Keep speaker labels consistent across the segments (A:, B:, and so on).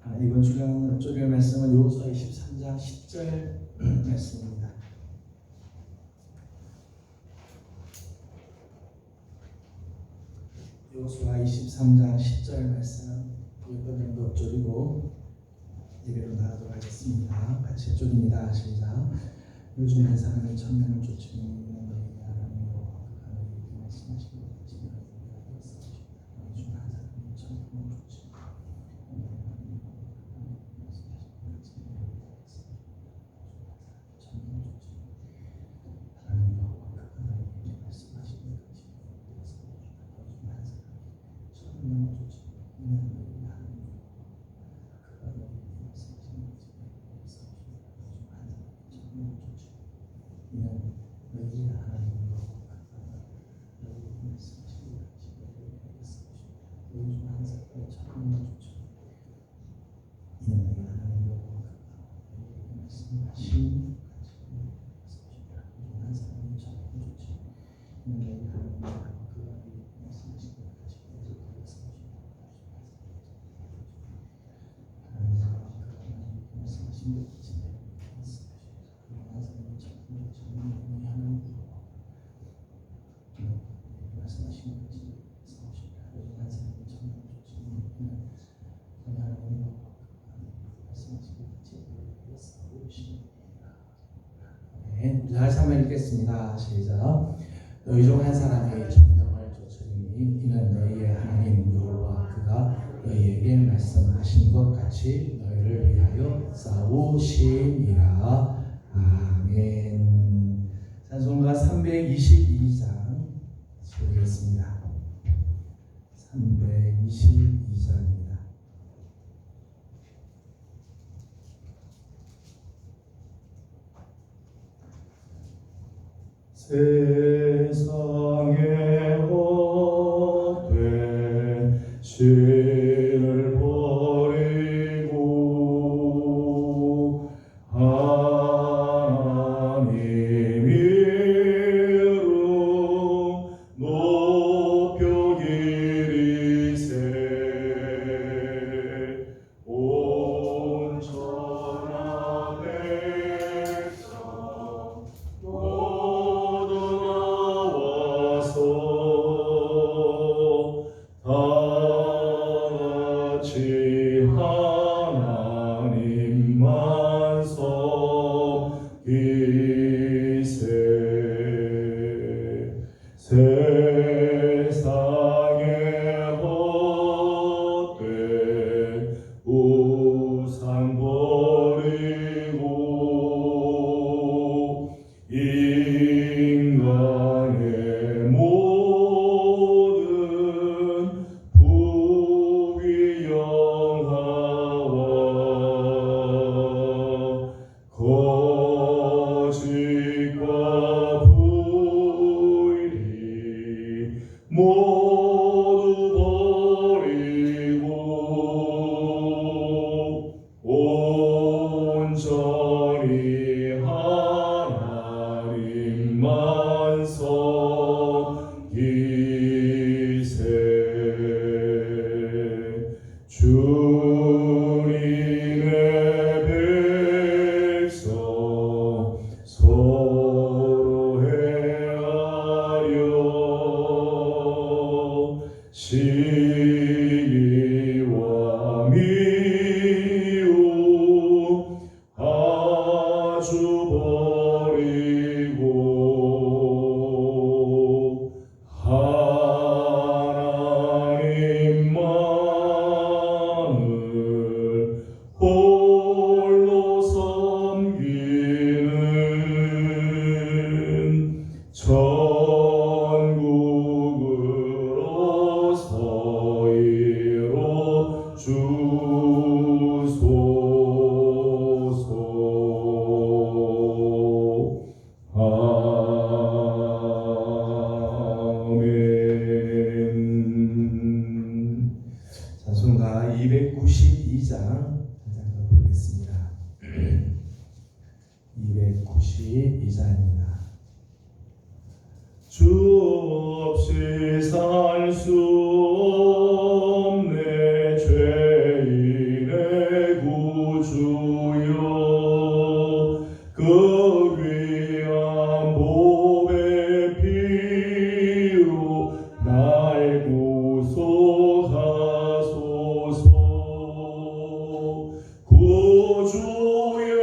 A: 이번 주간 주일 말씀은 여호수아 23장 10절 말씀입니다. 여호수아 23장 10절 말씀 이번 넉줄이고 예배로 나가도록 하겠습니다. 같이 헷줄입니다. 시작. 요즘 한 사람이 천명을 쫓으니 너희 하나님 여호와가 너희에게 말씀하신 것 같이 너희가 역사하시고 너희 중 한 사람이 천명을 쫓으니 다시 한번 읽겠습니다. 시작. 너희 중 한 사람이 천명을 쫓으리니 이는 너희의 하나님 여호와 그가 너희에게 말씀하신 것 같이 너희를 위하여 싸우시니라. 아멘. 찬송가 322장 소리겠습니다. 322장입니다. 세상의 헛된 죄를 버리고 하나님 이름 높여 기리세 온 천하 백성 다같이 하나님만 섬기세. 세상의 헛된 우상 버리고 인간의 모든 부귀 영화와 거짓과 불의 모두 버리고 온전히 하나님만 섬기세. 주님의 백성 서로 헤아려 시기와 미움 아주 버리고 하나님만을 홀로 섬기는 천국으로 서이로 주소서. 아멘. 찬송가 292장 보겠습니다. 292장입니다. 주 없이 살 수 없네 죄인의
B: 구주여 그 귀한 몸의 피로 날 구속하소서. 구주의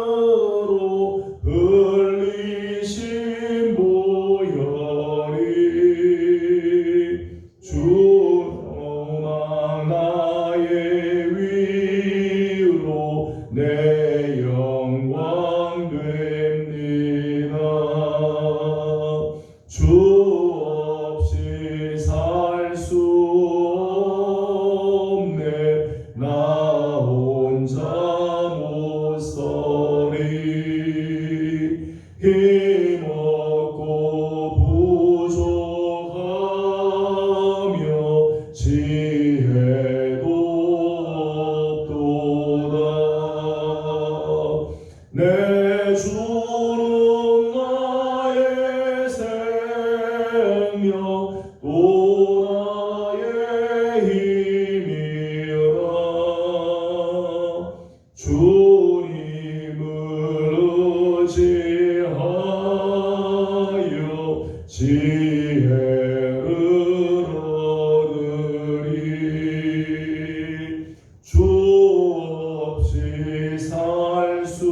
B: 사랑으로 흘리신 보혈이 주노망 나의 위로 내 영광 됩니다. 주 없이 살 수 없네 나 혼자 못 서리. 힘없고 부족하며 지혜도 없도다. 내 주는 나의 생명 또 나의 힘이라. 주님을 의지하여 지혜를 얻으리. 주 없이 살 수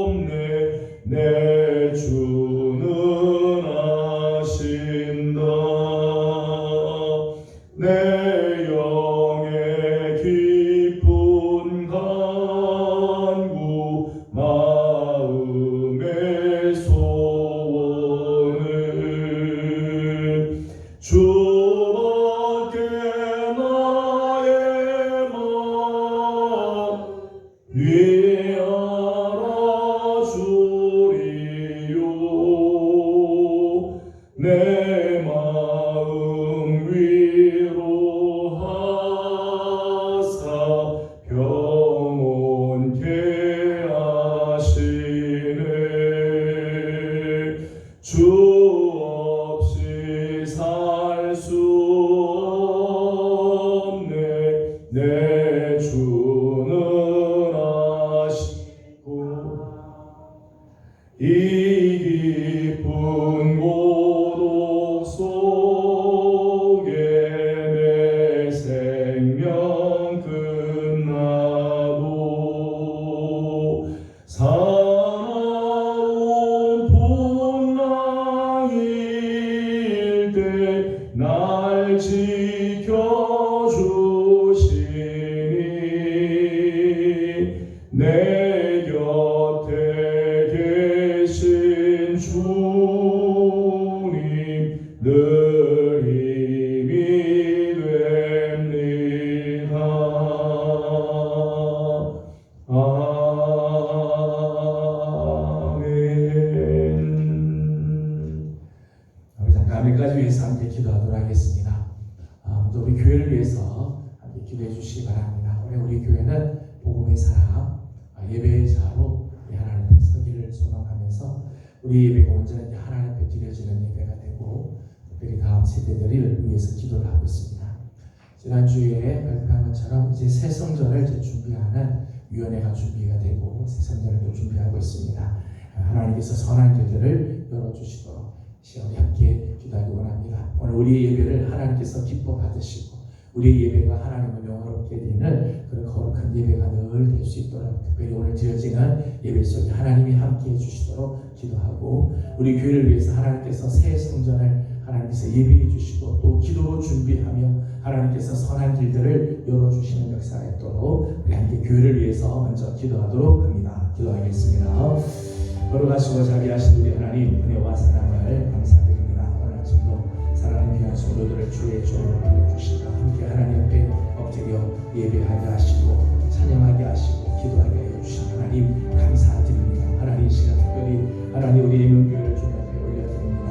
B: 없네 내 주는 아신다. 내 영의 깊은 간구 마음의 소원을 주밖에 나의 마음 위 알아주리요. 내 마음 위로하사 평온케 하시네. 주 없이 살 수 없네 내 주는 아시고. 이 깊은 고독 속에 내 생명 끝나도 사나운 풍랑일 때 날 지켜주시니 내 곁에 계신 주님 늘 힘이 됩니다. 아멘.
A: 우리 잠깐 아멘까지 위해서 함께 기도하도록 하겠습니다. 또 우리 교회를 위해서 함께 기도해 주시기 바랍니다. 우리 교회는 복음의 사랑, 예배의 자로 하나님 앞에 서기를 소망하면서 우리 예배가 온전히 하나님 앞에 드려지는 예배가 되고 특별히 다음 세대들을 위해서 기도를 하고 있습니다. 지난주에 발표한 것처럼 이제 새 성전을 이제 준비하는 위원회가 준비가 되고 새 성전을 또 준비하고 있습니다. 하나님께서 선한 길들을 열어주시도록 시험에 함께 기도하기 원합니다. 오늘 우리의 예배를 하나님께서 기뻐 받으시고 우리의 예배가 하나님을 영화롭게 드리는 그런 거룩한 예배가 늘 될 수 있도록 특별히 오늘 드려지는 예배 속에 하나님이 함께 해주시도록 기도하고 우리 교회를 위해서 하나님께서 새 성전을 하나님께서 예배해 주시고 또 기도로 준비하며 하나님께서 선한 길들을 열어주시는 역사가 있도록 우리 함께 교회를 위해서 먼저 기도하도록 합니다. 기도하겠습니다. 걸어가시고 자비하신 우리 하나님 은혜와 사랑을 감사드립니다. 오늘 아침도 사랑하는 귀한 성도들을 주의 종으로 불러주시고 함께 하나님 앞에 엎드려 예배하게 하시고 찬양하게 하시고 기도하게 해주신 하나님 감사드립니다. 하나님 시간 특별히 하나님 우리 예명교회를 주님 앞에 올려드립니다.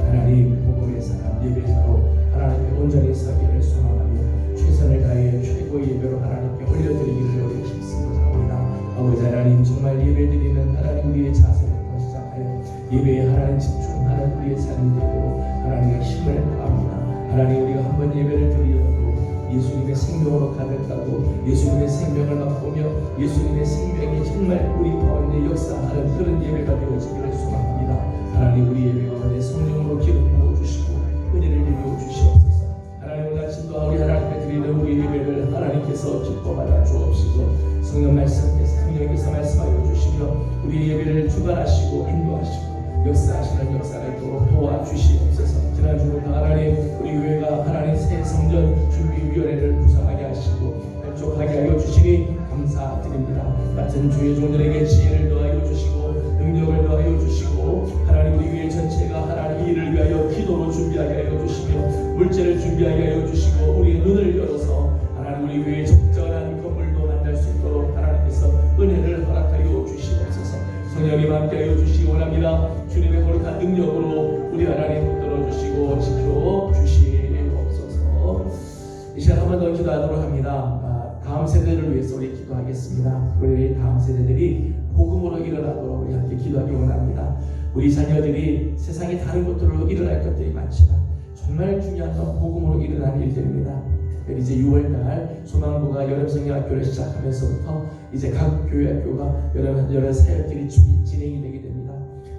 A: 하나님 복음의 사랑 예배자로 하나님께 온전히 서기를 소망하며 최선을 다해 최고의 예배로 하나님께 올려드리기를 우리 힘쓰고 잡니다. 아버지 하나님 정말 예배드리는 하나님 우리의 자세부터 시작하여 예배에 하나님 집중하는 우리의 삶이 되도록 하나님의 힘을 다합니다. 하나님 우리가 한번 예배를 드리어도
C: 예수님의 생명으로 가득하고 예수님의 생명을 맛보며 예수님의 생명이 정말 우리 가운데 역사하는 그런 예배가 되어지기를 소망합니다. 하나님, 우리 예배 가운데 성령으로 기름 부어주시고 은혜를 내려 주시옵소서. 하나님, 오늘 아침도 우리 하나님께 드리는 우리 예배를 하나님께서 기뻐받아 주옵시고 성령 말씀께서 성령께서 말씀하여 주시며 우리 예배를 주관하시고 인도하시고 역사하시는 역사가 있도록 도와주시옵소서. 지난주부터 하나님, 우리 교회가 하나님 새 성전 준비위원회를 구성하게 하시고 발족하게 하여 주시니 감사드립니다. 같은 주의 종들에게 지혜를 더하여 주시고 능력을 더하여 주시고 하나님, 우리 교회 전체가 하나님 일을 위하여 기도로 준비하게 하여 주시며 물질을 준비하게 하여 주시고 우리의 눈을 열어서 하나님, 우리 교회의 적절한 건물도 만날 수 있도록 하나님께서 은혜를 허락하여 주시옵소서. 성령님 함께하여 주시기 원합니다. 주님의 거룩한 능력으로 우리 하나님 붙들어 주시고 지켜 주시옵소서. 이 시간 한 번 더 기도하도록 합니다. 다음 세대를 위해서 우리 기도하겠습니다. 우리 다음 세대들이 복음으로 일어나도록 우리 함께 기도하기 원합니다. 우리 자녀들이 세상에 다른 것들로 일어날 것들이 많지만 정말 중요한 건 복음으로 일어나는 일들입니다. 이제 6월달 소망부가 여름성경학교를 시작하면서부터 이제 각 교회학교가 여러 사역들이 진행이 되게 됩니다.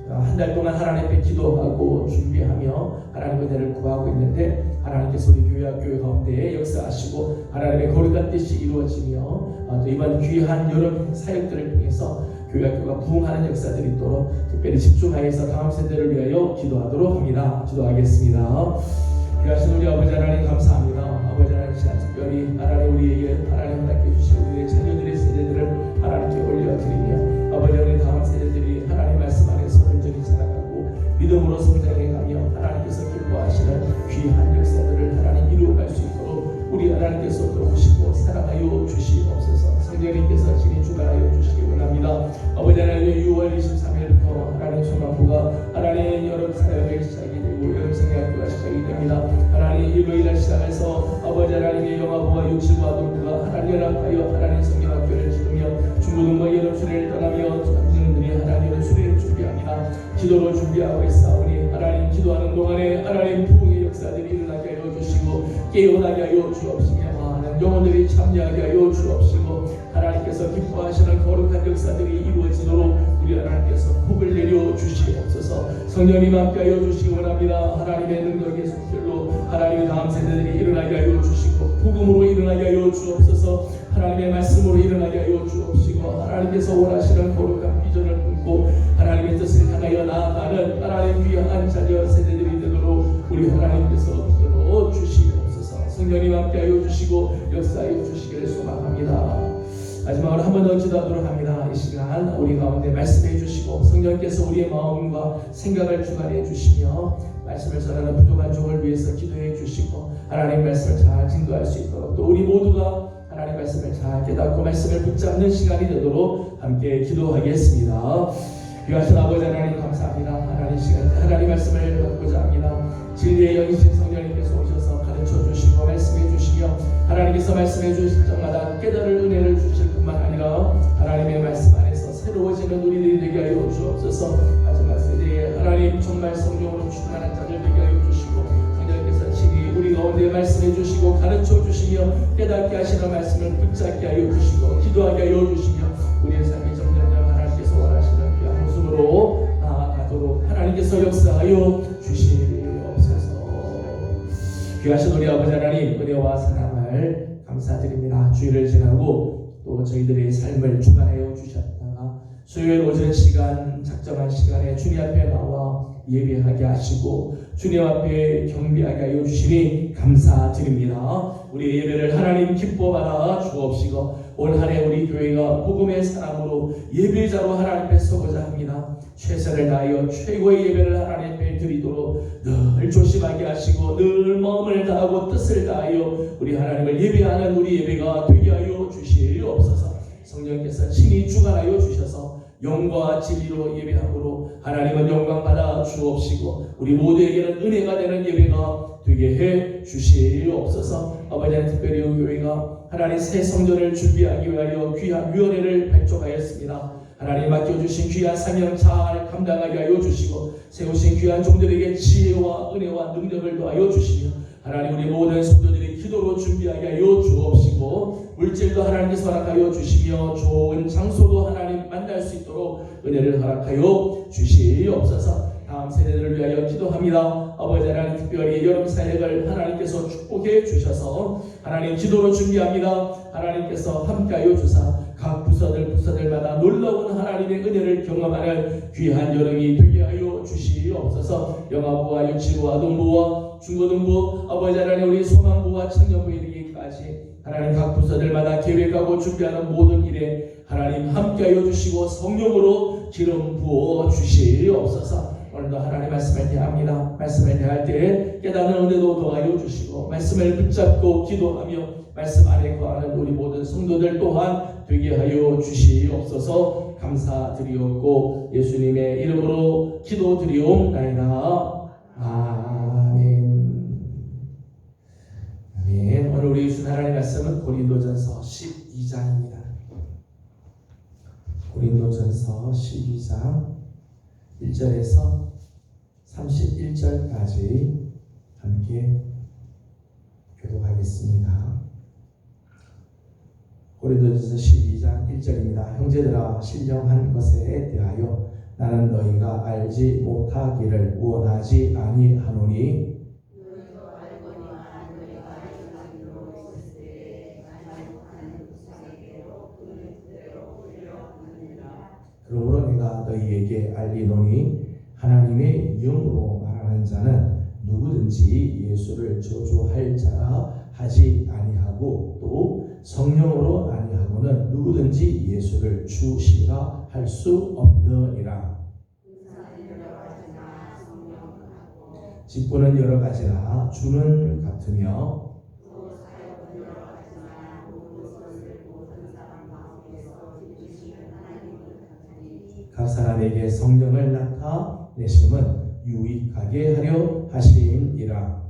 C: 한 달 동안 하나님 앞에 기도하고 준비하며 하나님의 은혜를 구하고 있는데 하나님께서 우리 교회학교 가운데 역사하시고 하나님의 거룩한 뜻이 이루어지며 또 이번 귀한 여름 사역들을 통해서 교회학교가 부흥하는 역사들이 있도록 특별히 집중하여서 다음 세대를 위하여 기도하도록 합니다. 기도하겠습니다. 귀하신 우리 아버지 하나님 감사합니다. 아버지 하나님, 시간 특별히 하나님 우리에게 하나님 허락해 주신 우리의 자녀들의 세대들을 하나님께 올려드리며 아버지, 우리 다음 세대들이 하나님 말씀 안에서 온전히 살아가고 믿음으로 성장해가며 하나님께서 기뻐하시는 귀한 역사들을 하나님 이루어갈 수 있도록 우리 하나님께서 도우시고 사랑하여 주시옵소서. 성령님께서 친히 주관하여 주시기 원합니다. 아버지 하나님, 6월 23일부터 하나님 소망부가 하나님 여름 사역이 시작이 되고 여름 성경학교가 시작이 됩니다. 하나님 일요일날 시작해서 아버지 하나님의 영아부와 육실부 아동부가 하나님 연합하여 하나님 성경학교를 지으며 중고등부 여름 수련을 떠나며 청년들이 하나님 여름 수련을 준비합니다. 기도로 준비하고 있사오니 하나님, 기도하는 동안에 하나님 부흥의 역사들이 일어나게 하여 주시고 깨어나게 하여 주옵시며 많은 영혼들이 참여하게 하여 주옵시고 하나님께서 기뻐하시는 거룩한 역사들이 이루어지도록 우리 하나님께서 복을 내려 주시옵소서. 성령님 함께하여 주시기 원합니다. 하나님의 능력의 손길로 하나님의 다음 세대들이 일어나게 하여 주시고 복음으로 일어나게 하여 주옵소서. 하나님의 말씀으로 일어나게 하여 주옵시고 하나님께서 원하시는 거룩한 비전을 품고 하나님의 뜻을 향하여 나아가는 하나님 귀한 자녀 세대들이 되도록 우리 하나님께서 붙들어 주시옵소서. 성령님 함께하여 주시고 역사하여 주시기를 소망합니다. 마지막으로 한 번 더 기도하도록 합니다. 이 시간 우리 가운데 말씀해 주시고 성령께서 우리의 마음과 생각을 주관해 주시며 말씀을 전하는 부족한 종을 위해서 기도해 주시고 하나님 말씀을 잘 증거할 수 있도록 또 우리 모두가 하나님 말씀을 잘 깨닫고 말씀을 붙잡는 시간이 되도록 함께 기도하겠습니다. 귀하신 아버지 하나님 감사합니다. 하나님 시간 하나님 말씀을 받고자 합니다. 진리의 영이신 성령님께서 오셔서 가르쳐 주시고 말씀해 주시며 하나님께서 말씀해 주실 때마다 깨달을 은혜를 주실 뿐만 아니라 하나님의 말씀 안에서 새로워지는 우리들이 되게 하여 주옵소서. 마지막 세대에 하나님 정말 성령으로 충만한 자들 되게 하여 주시고 성령께서 친히 우리 가운데 말씀해 주시고 가르쳐 주시며 깨닫게 하시는 말씀을 붙잡게 하여 주시고 기도하게 하여 주시며 우리의 삶이 점점점 하나님께서 원하시는 귀한 모습으로 나아가도록 하나님께서 역사하여 주시옵소서. 귀하신 우리 아버지 하나님, 은혜와 사랑을 감사드립니다. 주일을 지나고 또 저희들의 삶을 주관하여 주셨다가 수요일 오전 시간 작정한 시간에 주님 앞에 나와 예배하게 하시고 주님 앞에 경배하게 하여 주시니 감사드립니다. 우리의 예배를 하나님 기뻐받아 주옵시고 올 한 해 우리 교회가 복음의 사람으로 예배자로 하나님 앞에 서고자 합니다. 최선을 다하여 최고의 예배를 하나님 앞에 드리도록 늘 조심하게 하시고 늘 마음을 다하고 뜻을 다하여 우리 하나님을 예배하는 우리 예배가 되게 하여 주시옵소서. 성령께서 친히 주관하여 주셔서 영과 진리로 예배함으로 하나님은 영광 받아 주옵시고 우리 모두에게는 은혜가 되는 예배가 되게 해 주시옵소서. 아버지 하나님, 특별히 교회가 하나님 새 성전을 준비하기 위하여 귀한 위원회를 발족하였습니다. 하나님 맡겨주신 귀한 사명 잘 감당하게 하여 주시고 세우신 귀한 종들에게 지혜와 은혜와 능력을 더하여 주시며 하나님 우리 모든 성도들이 기도로 준비 부귀하게 하여 주옵시고 물질도 하나님께서 허락하여 주시며 좋은 장소도 하나님 만날 수 있도록 은혜를 허락하여 주시옵소서. 다음 세대들을 위하여 기도합니다. 아버지 하나님, 특별히 여름 사역을 하나님께서 축복해 주셔서 하나님 기도로 준비합니다. 하나님께서 함께하여 주사 각 부서들마다 놀라운 하나님의 은혜를 경험하는 귀한 여름이 되게 하여 주시옵소서. 영아부와 유치부와 아동부와 중고등부, 아버지 하나님, 우리 소망부와 청년부에 이르기까지 하나님 각 부서들마다 계획하고 준비하는 모든 일에 하나님 함께하여 주시고 성령으로 기름 부어 주시옵소서. 오늘도 하나님 말씀을 대합니다. 말씀을 대할 때에 깨닫는 은혜도 더하여 주시고 말씀을 붙잡고 기도하며 말씀 안에 거하는 우리 모든 성도들 또한 되게 하여 주시옵소서. 감사드리옵고 예수님의 이름으로 기도드리옵나이다. 아멘. 아멘. 오늘 우리 주신 하나님의 말씀은 고린도전서 12장입니다. 고린도전서 12장 1절에서 31절까지 함께 교독하겠습니다. 고린도전서 12장 1절입니다. 형제들아, 신령한 것에 대하여 나는 너희가 알지 못하기를 원하지 아니하노니 그러므로 내가 너희에게 알리노니 하나님의 영으로 말하는 자는 누구든지 예수를 저주할 자라 하지 아니하고 또 성령으로 아니하고는 누구든지 예수를 주시라 할 수 없느니라. 직분은 여러 가지나 주는 같으며 각 사람에게 성령을 나타내심은 유익하게 하려 하심이라.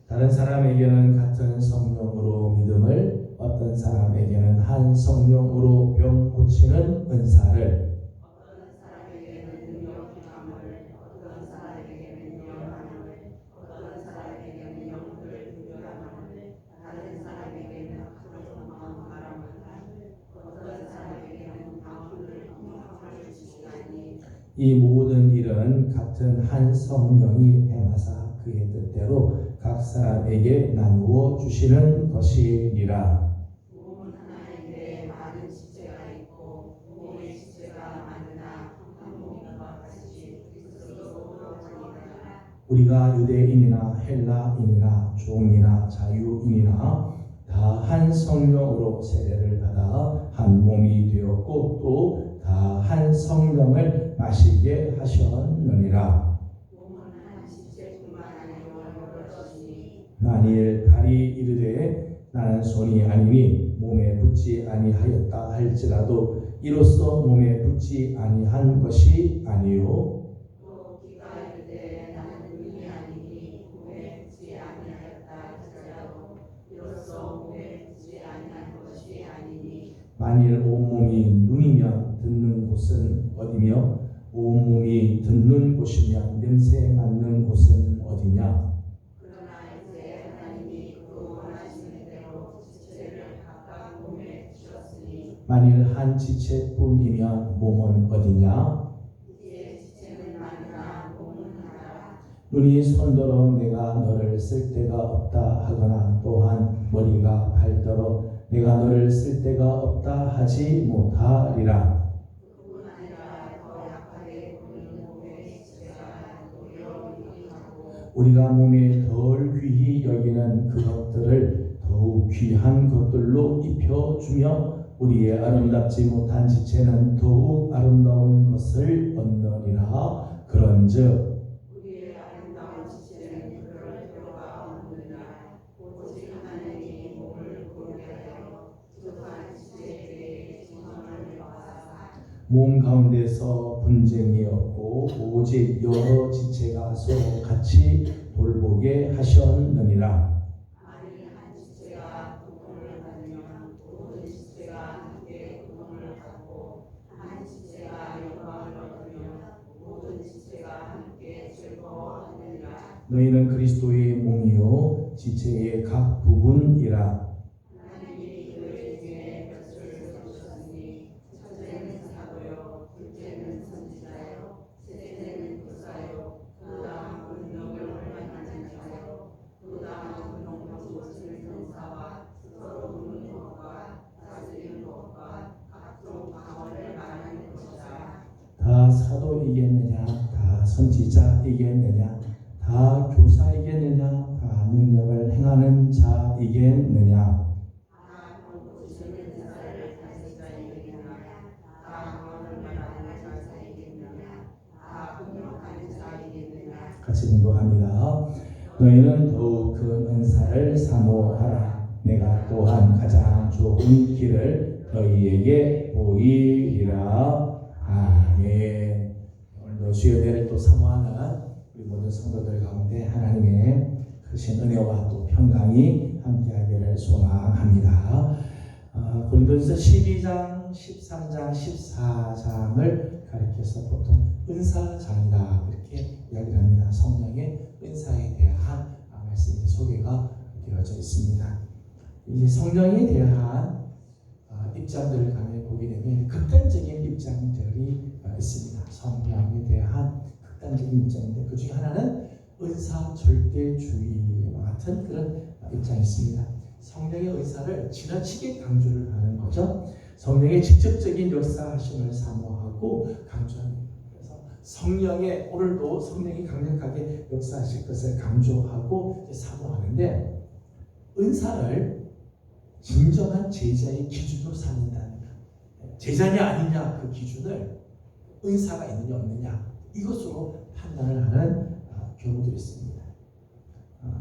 C: 다른 사람에게는 같은 성령으로 믿음을, 어떤 사람에게는 한 성령으로 병 고치는 은사를, 이 모든 일은 같은 한 성령이 행하사 그의 뜻대로 각 사람에게 나누어 주시는 것이니라.
D: 몸은 하나인데 많은 지체가 있고 몸의 지체가 많으나 한 몸과 같이 그리스도로 하니라.
A: 우리가 유대인이나 헬라인이나 종이나 자유인이나 다 한 성령으로 세례를 받아 한 몸이 되었고 또 다 한 성령을 마시게 하셨느니라.
D: 몸은 한 지체뿐만 아니요 여러 지체니
A: 만일 발이 이르되 나는 손이 아니니 몸에 붙지 아니하였다 할지라도 이로써 몸에 붙지 아니한 것이 아니요
D: 또 귀가 이르되 나는 눈이 아니니 몸에 붙지 아니하였다 할지라도 이로써 몸에 붙지 아니한 것이 아니니
A: 만일 온몸이 눈이면 듣는 곳은 어디며 온몸이 듣는 곳이면 냄새 맡는 곳은 어디냐.
D: 그러나 이제 하나님이 그 원하시는 대로 지체를 각각 몸에 주셨으니
A: 만일 한 지체뿐이면 몸은 어디냐.
D: 이제 지체는 많으나 몸은 하나라.
A: 눈이 손더러 내가 너를 쓸 데가 없다 하거나 또한 머리가 발더러 내가 너를 쓸 데가 없다 하지 못하리라.
D: 그뿐 아니라 더 약하게 보이는 몸의 지체가 도리어 유익하고
A: 우리가 몸에 덜 귀히 여기는 그것들을 더욱 귀한 것들로 입혀주며 우리의 아름답지 못한 지체는 더욱 아름다운 것을 얻느니라. 그런즉
D: 우리의 아름다운 지체는 그럴 필요가 없느니라. 오직 하나님이 몸을 보게 하여 부족한 지체에 대해 진정을 받아사
A: 몸 가운데서 분쟁이 없고 오직 여러 지체가 서로 같이 돌보게 하셨느니라.
D: 만일 한 지체가 고통을 받으면 모든 지체가 함께 고통을 받고 한 지체가
B: 너희는 그리스도의 몸이요 지체의 각 부분이라.
D: 하나님이 교회 중에 볕을 세우셨으니 첫째는 사도요 둘째는 선지자요 셋째는 교사요 그 다음 운동을 활만하는 자요 그 다음 운동으로 질병사와 서로 돕는 것과 다스리는 것과 각종 방언을 말하는 것이라.
A: 다 사도이겠느냐, 다 선지자이겠느냐, 다 교사이겠느냐, 다 능력을 행하는 자이겠느냐.
D: 다 돕는 자를 다스리자이겠느냐 다 방언을 말하는 자이겠느냐 다 공격하는 자이겠느냐.
A: 같이 공독합니다. 너희는 더욱 큰 은사를 사모하라. 내가 또한 가장 좋은 길을 너희에게 보이리라. 아멘. 오늘도 주의 은혜를 또 사모하는 우리 모든 성도들 가운데 하나님의 크신 은혜와 또 평강이 함께하기를 소망합니다. 고린도전서 12장, 13장, 14장을 가리켜서 보통 은사장이다 이렇게 이야기를 합니다. 성령의 은사에 대한 말씀이 소개가 되어져 있습니다. 이제 성령에 대한 입장들을 간에 보게 되면 극단적인 입장들이 있습니다. 성령에 대한 극단적인 입장인데 그 중에 하나는 은사 절대주의와 같은 그런 입장이 있습니다. 성령의 은사를 지나치게 강조를 하는 거죠. 성령의 직접적인 역사하심을 사모하고 강조합니다. 그래서 성령의 오늘도 성령이 강력하게 역사하실 것을 강조하고 사모하는데 은사를 진정한 제자의 기준으로 삼는다는 것. 제자냐 아니냐 그 기준을 은사가 있느냐 없느냐 이것으로 판단을 하는 경우들이 있습니다.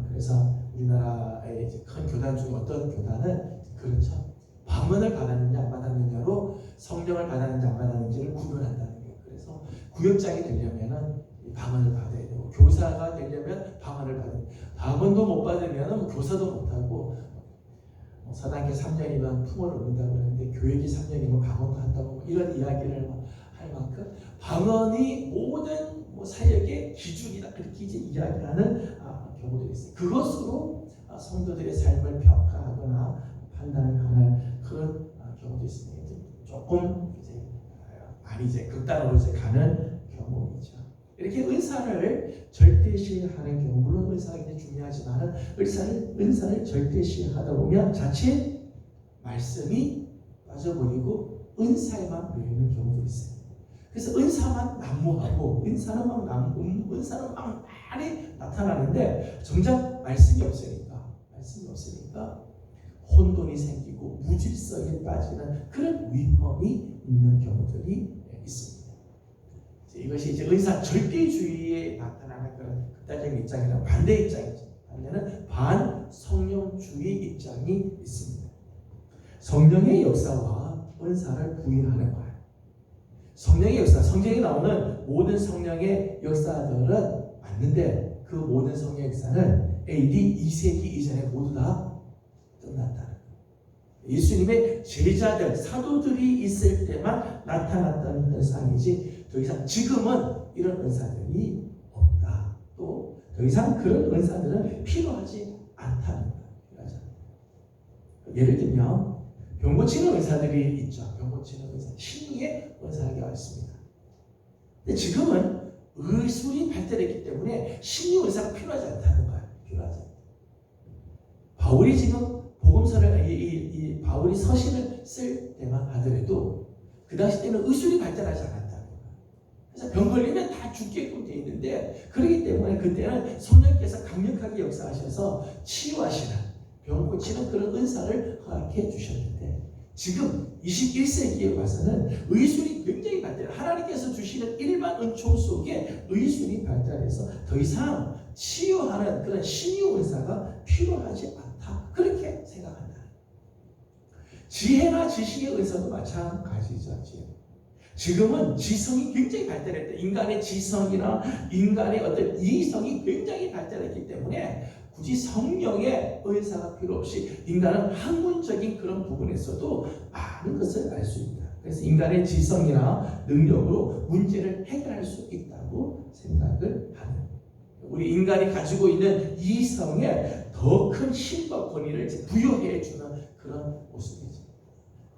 A: 그래서 우리나라의 이제 큰 교단 중에 어떤 교단은 그렇죠. 방언을 받았느냐 안 받았느냐로 성령을 받았는지 안 받았는지를 구분한다는 거예요. 그래서 구역장이 되려면은 방언을 받아야 되고 교사가 되려면 방언을 받아야 되고 방언도 못 받으면 교사도 못 하고 사단계 3년이면 풍어를 얻는다고 그러는데 교육이 3년이면 방언도 한다고 이런 이야기를 할 만큼 방언이 모든 사역의 기준이다 이렇게 이제 이야기하는 경우들이 있어요. 그것으로 성도들의 삶을 평가하거나 판단을 하는 그런 경우도 있습니다. 조금 이제 극단으로 이제 가는 경우이죠. 이렇게 은사를 절대시하는 경우, 물론 은사가 굉장히 중요하지만 은사를 절대시하다 보면 자칫 말씀이 빠져버리고 은사에만 모이는 경우도 있어요. 그래서 은사만 난무하고 은사는 막 많이 나타나는데 정작 말씀이 없으니까 혼돈이 생기고 무질서에 빠지는 그런 위험이 있는 경우들이 있습니다. 이것이 이제 은사 절대주의에 나타나는 그런 극단적인 입장이랑 반대 입장이죠. 반대는 반성령주의 입장이 있습니다. 성령의 역사와 은사를 부인하는 거예요. 성령의 역사, 성경에 나오는 모든 성령의 역사들은 맞는데 그 모든 성령의 역사는 AD 2세기 이전에 모두 다 끝났다는 거예요. 예수님의 제자들, 사도들이 있을 때만 나타났던 현상이지 더 이상 지금은 이런 은사들이 없다. 또 더 이상 그런 은사들은 필요하지 않다는 거예요. 예를 들면 병 고치는 은사들이 있죠. 병 고치는 은사, 신유의 은사가 있습니다. 근데 지금은 의술이 발달했기 때문에 신유 은사가 필요하지 않다는 거예요. 필요하지 않다. 바울이 지금 복음서를 바울이 서신을 쓸 때만 하더라도 그 당시 때는 의술이 발달하지 않았다는 거예요. 그래서 병 걸리면 다 죽게끔 돼 있는데 그렇기 때문에 그때는 성령께서 강력하게 역사하셔서 치유하시는 병 고치는 그런 은사를 허락해 주셨는데 지금 21세기에 와서는 의술이 굉장히 발달, 하나님께서 주시는 일반 은총 속에 의술이 발달해서 더 이상 치유하는 그런 신유 은사가 필요하지 않다. 그렇게 생각한다. 지혜나 지식의 은사도 마찬가지죠. 지금은 지성이 굉장히 발달했다. 인간의 지성이나 인간의 어떤 이성이 굉장히 발달했기 때문에 굳이 성령의 은사가 필요 없이 인간은 학문적인 그런 부분에서도 많은 것을 알 수 있다. 그래서 인간의 지성이나 능력으로 문제를 해결할 수 있다고 생각을 하는
C: 우리 인간이 가지고 있는 이성에 더 큰 힘과 권위를 부여해 주는 그런 모습이죠.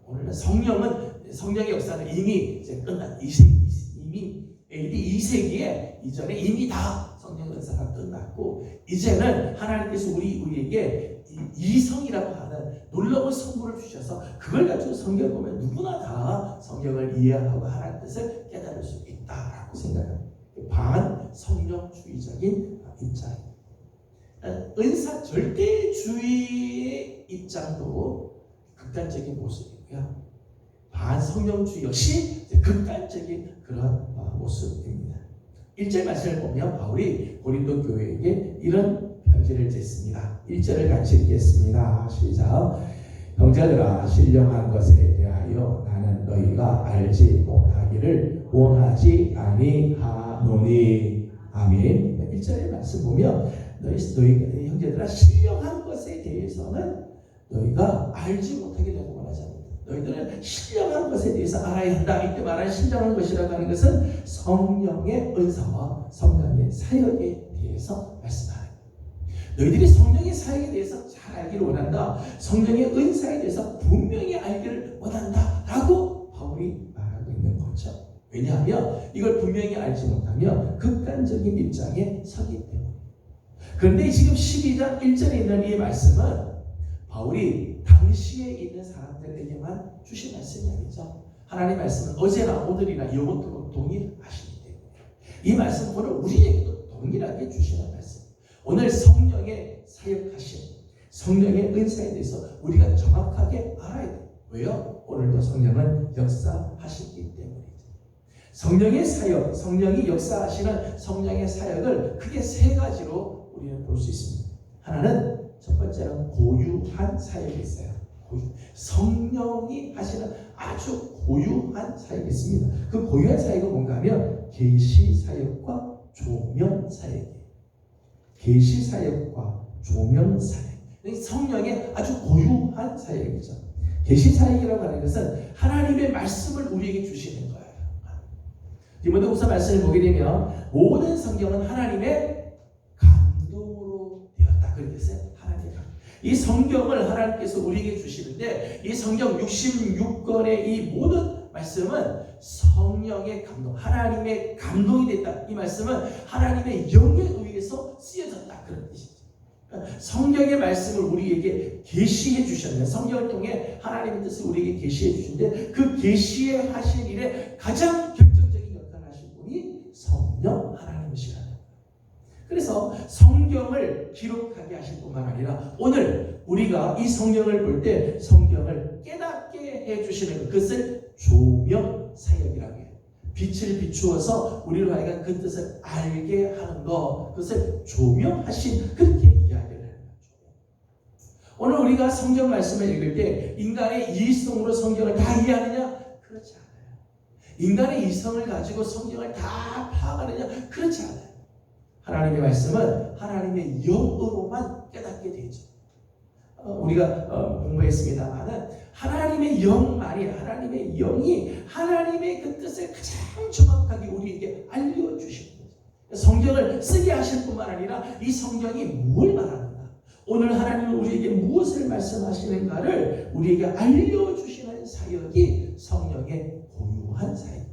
C: 오늘은 성령의 역사는 이미 이제 끝난 이미 AD 2세기에 이전에 이미 다 성령 은사가 끝났고, 이제는 하나님께서 우리에게 이성이라고 하는 놀라운 선물을 주셔서 그걸 가지고 성경 보면 누구나 다 성경을 이해하고 하나님 뜻을 깨달을 수 있다라고 생각합니다. 반성령주의적인 입장, 은사 절대주의의 입장도 극단적인 모습이고요. 반성령주의 역시 극단적인 그런 모습입니다. 1절 말씀을 보면 바울이 고린도 교회에게 이런 편지를 냈습니다. 1절을 같이 읽겠습니다. 시작. 형제들아, 신령한 것에 대하여 나는 너희가 알지 못하기를 원하지 아니하노니. 아멘. 1절의 말씀 보면 너희 형제들아, 신령한 것에 대해서는 너희가 알지 못하기를 원하지 않는다. 너희들은 신령한 것에 대해서 알아야 한다. 이때 말하는 신령한 것이라고 하는 것은 성령의 은사와 성령의 사역에 대해서 말씀하는 거예요. 너희들이 성령의 사역에 대해서 잘 알기를 원한다. 성령의 은사에 대해서 분명히 알기를 원한다 라고 바울이 말하고 있는 거죠. 왜냐하면 이걸 분명히 알지 못하면 극단적인 입장에 서기 때문에. 그런데 지금 12장 1절에 있는 이 말씀은 바울이 당시에 있는 사람들에게만 주신 말씀이 아니죠. 하나님 말씀은 어제나 오늘이나 영원토록 동일하시기 때문에 이 말씀 오늘 우리에게도 동일하게 주시는 말씀. 오늘 성령의 사역하심, 성령의 은사에 대해서 우리가 정확하게 알아야 돼요. 왜요? 오늘도 성령은 역사하시기 때문이죠. 성령의 사역, 성령이 역사하시는 성령의 사역을 크게 세 가지로 우리는 볼 수 있습니다. 하나는 첫 번째는 고유한 사역이 있어요. 성령이 하시는 아주 고유한 사역이 있습니다. 그 고유한 사역은 뭔가 하면 계시 사역과 조명 사역이에요. 계시 사역과 조명 사역. 성령의 아주 고유한 사역이죠. 계시 사역이라고 하는 것은 하나님의 말씀을 우리에게 주시는 거예요. 디모데후서 말씀을 보게 되면 모든 성경은 하나님의 감동으로 되었다. 그렇게 했어요. 하나님의 감동. 이 성경을 하나님께서 우리에게 주시는데 이 성경 66권의 이 모든 말씀은 성령의 감동, 하나님의 감동이 됐다. 이 말씀은 하나님의 영에 의해서 쓰여졌다. 그런 뜻이죠. 성경의 말씀을 우리에게 계시해 주셨는데, 성경을 통해 하나님의 뜻을 우리에게 계시해 주시는데 그 계시해 하신 일에 가장 결정적인 역할을 하신 분이 성령 하나님이시라는 거예요. 그래서 성경을 기록하게 하실 뿐만 아니라 오늘 우리가 이 성경을 볼 때 성경을 깨닫게 해주시는 그것을 조명 사역이라고 해요. 빛을 비추어서 우리로 하여금 그 뜻을 알게 하는 것, 그것을 조명하신, 그렇게 이야기를 하는 거죠. 오늘 우리가 성경 말씀을 읽을 때 인간의 이성으로 성경을 다 이해하느냐? 그렇지 않아요. 인간의 이성을 가지고 성경을 다 파악하느냐? 그렇지 않아요. 하나님의 말씀은 하나님의 영으로만 깨닫게 되죠. 우리가 공부했습니다만은 하나님의 영만이, 하나님의 영이 하나님의 그 뜻을 가장 정확하게 우리에게 알려주시는 거죠. 성경을 쓰게 하실 뿐만 아니라 이 성경이 뭘 말하는가, 오늘 하나님은 우리에게 무엇을 말씀하시는가를 우리에게 알려주시는 사역이 성령의 고유한 사역,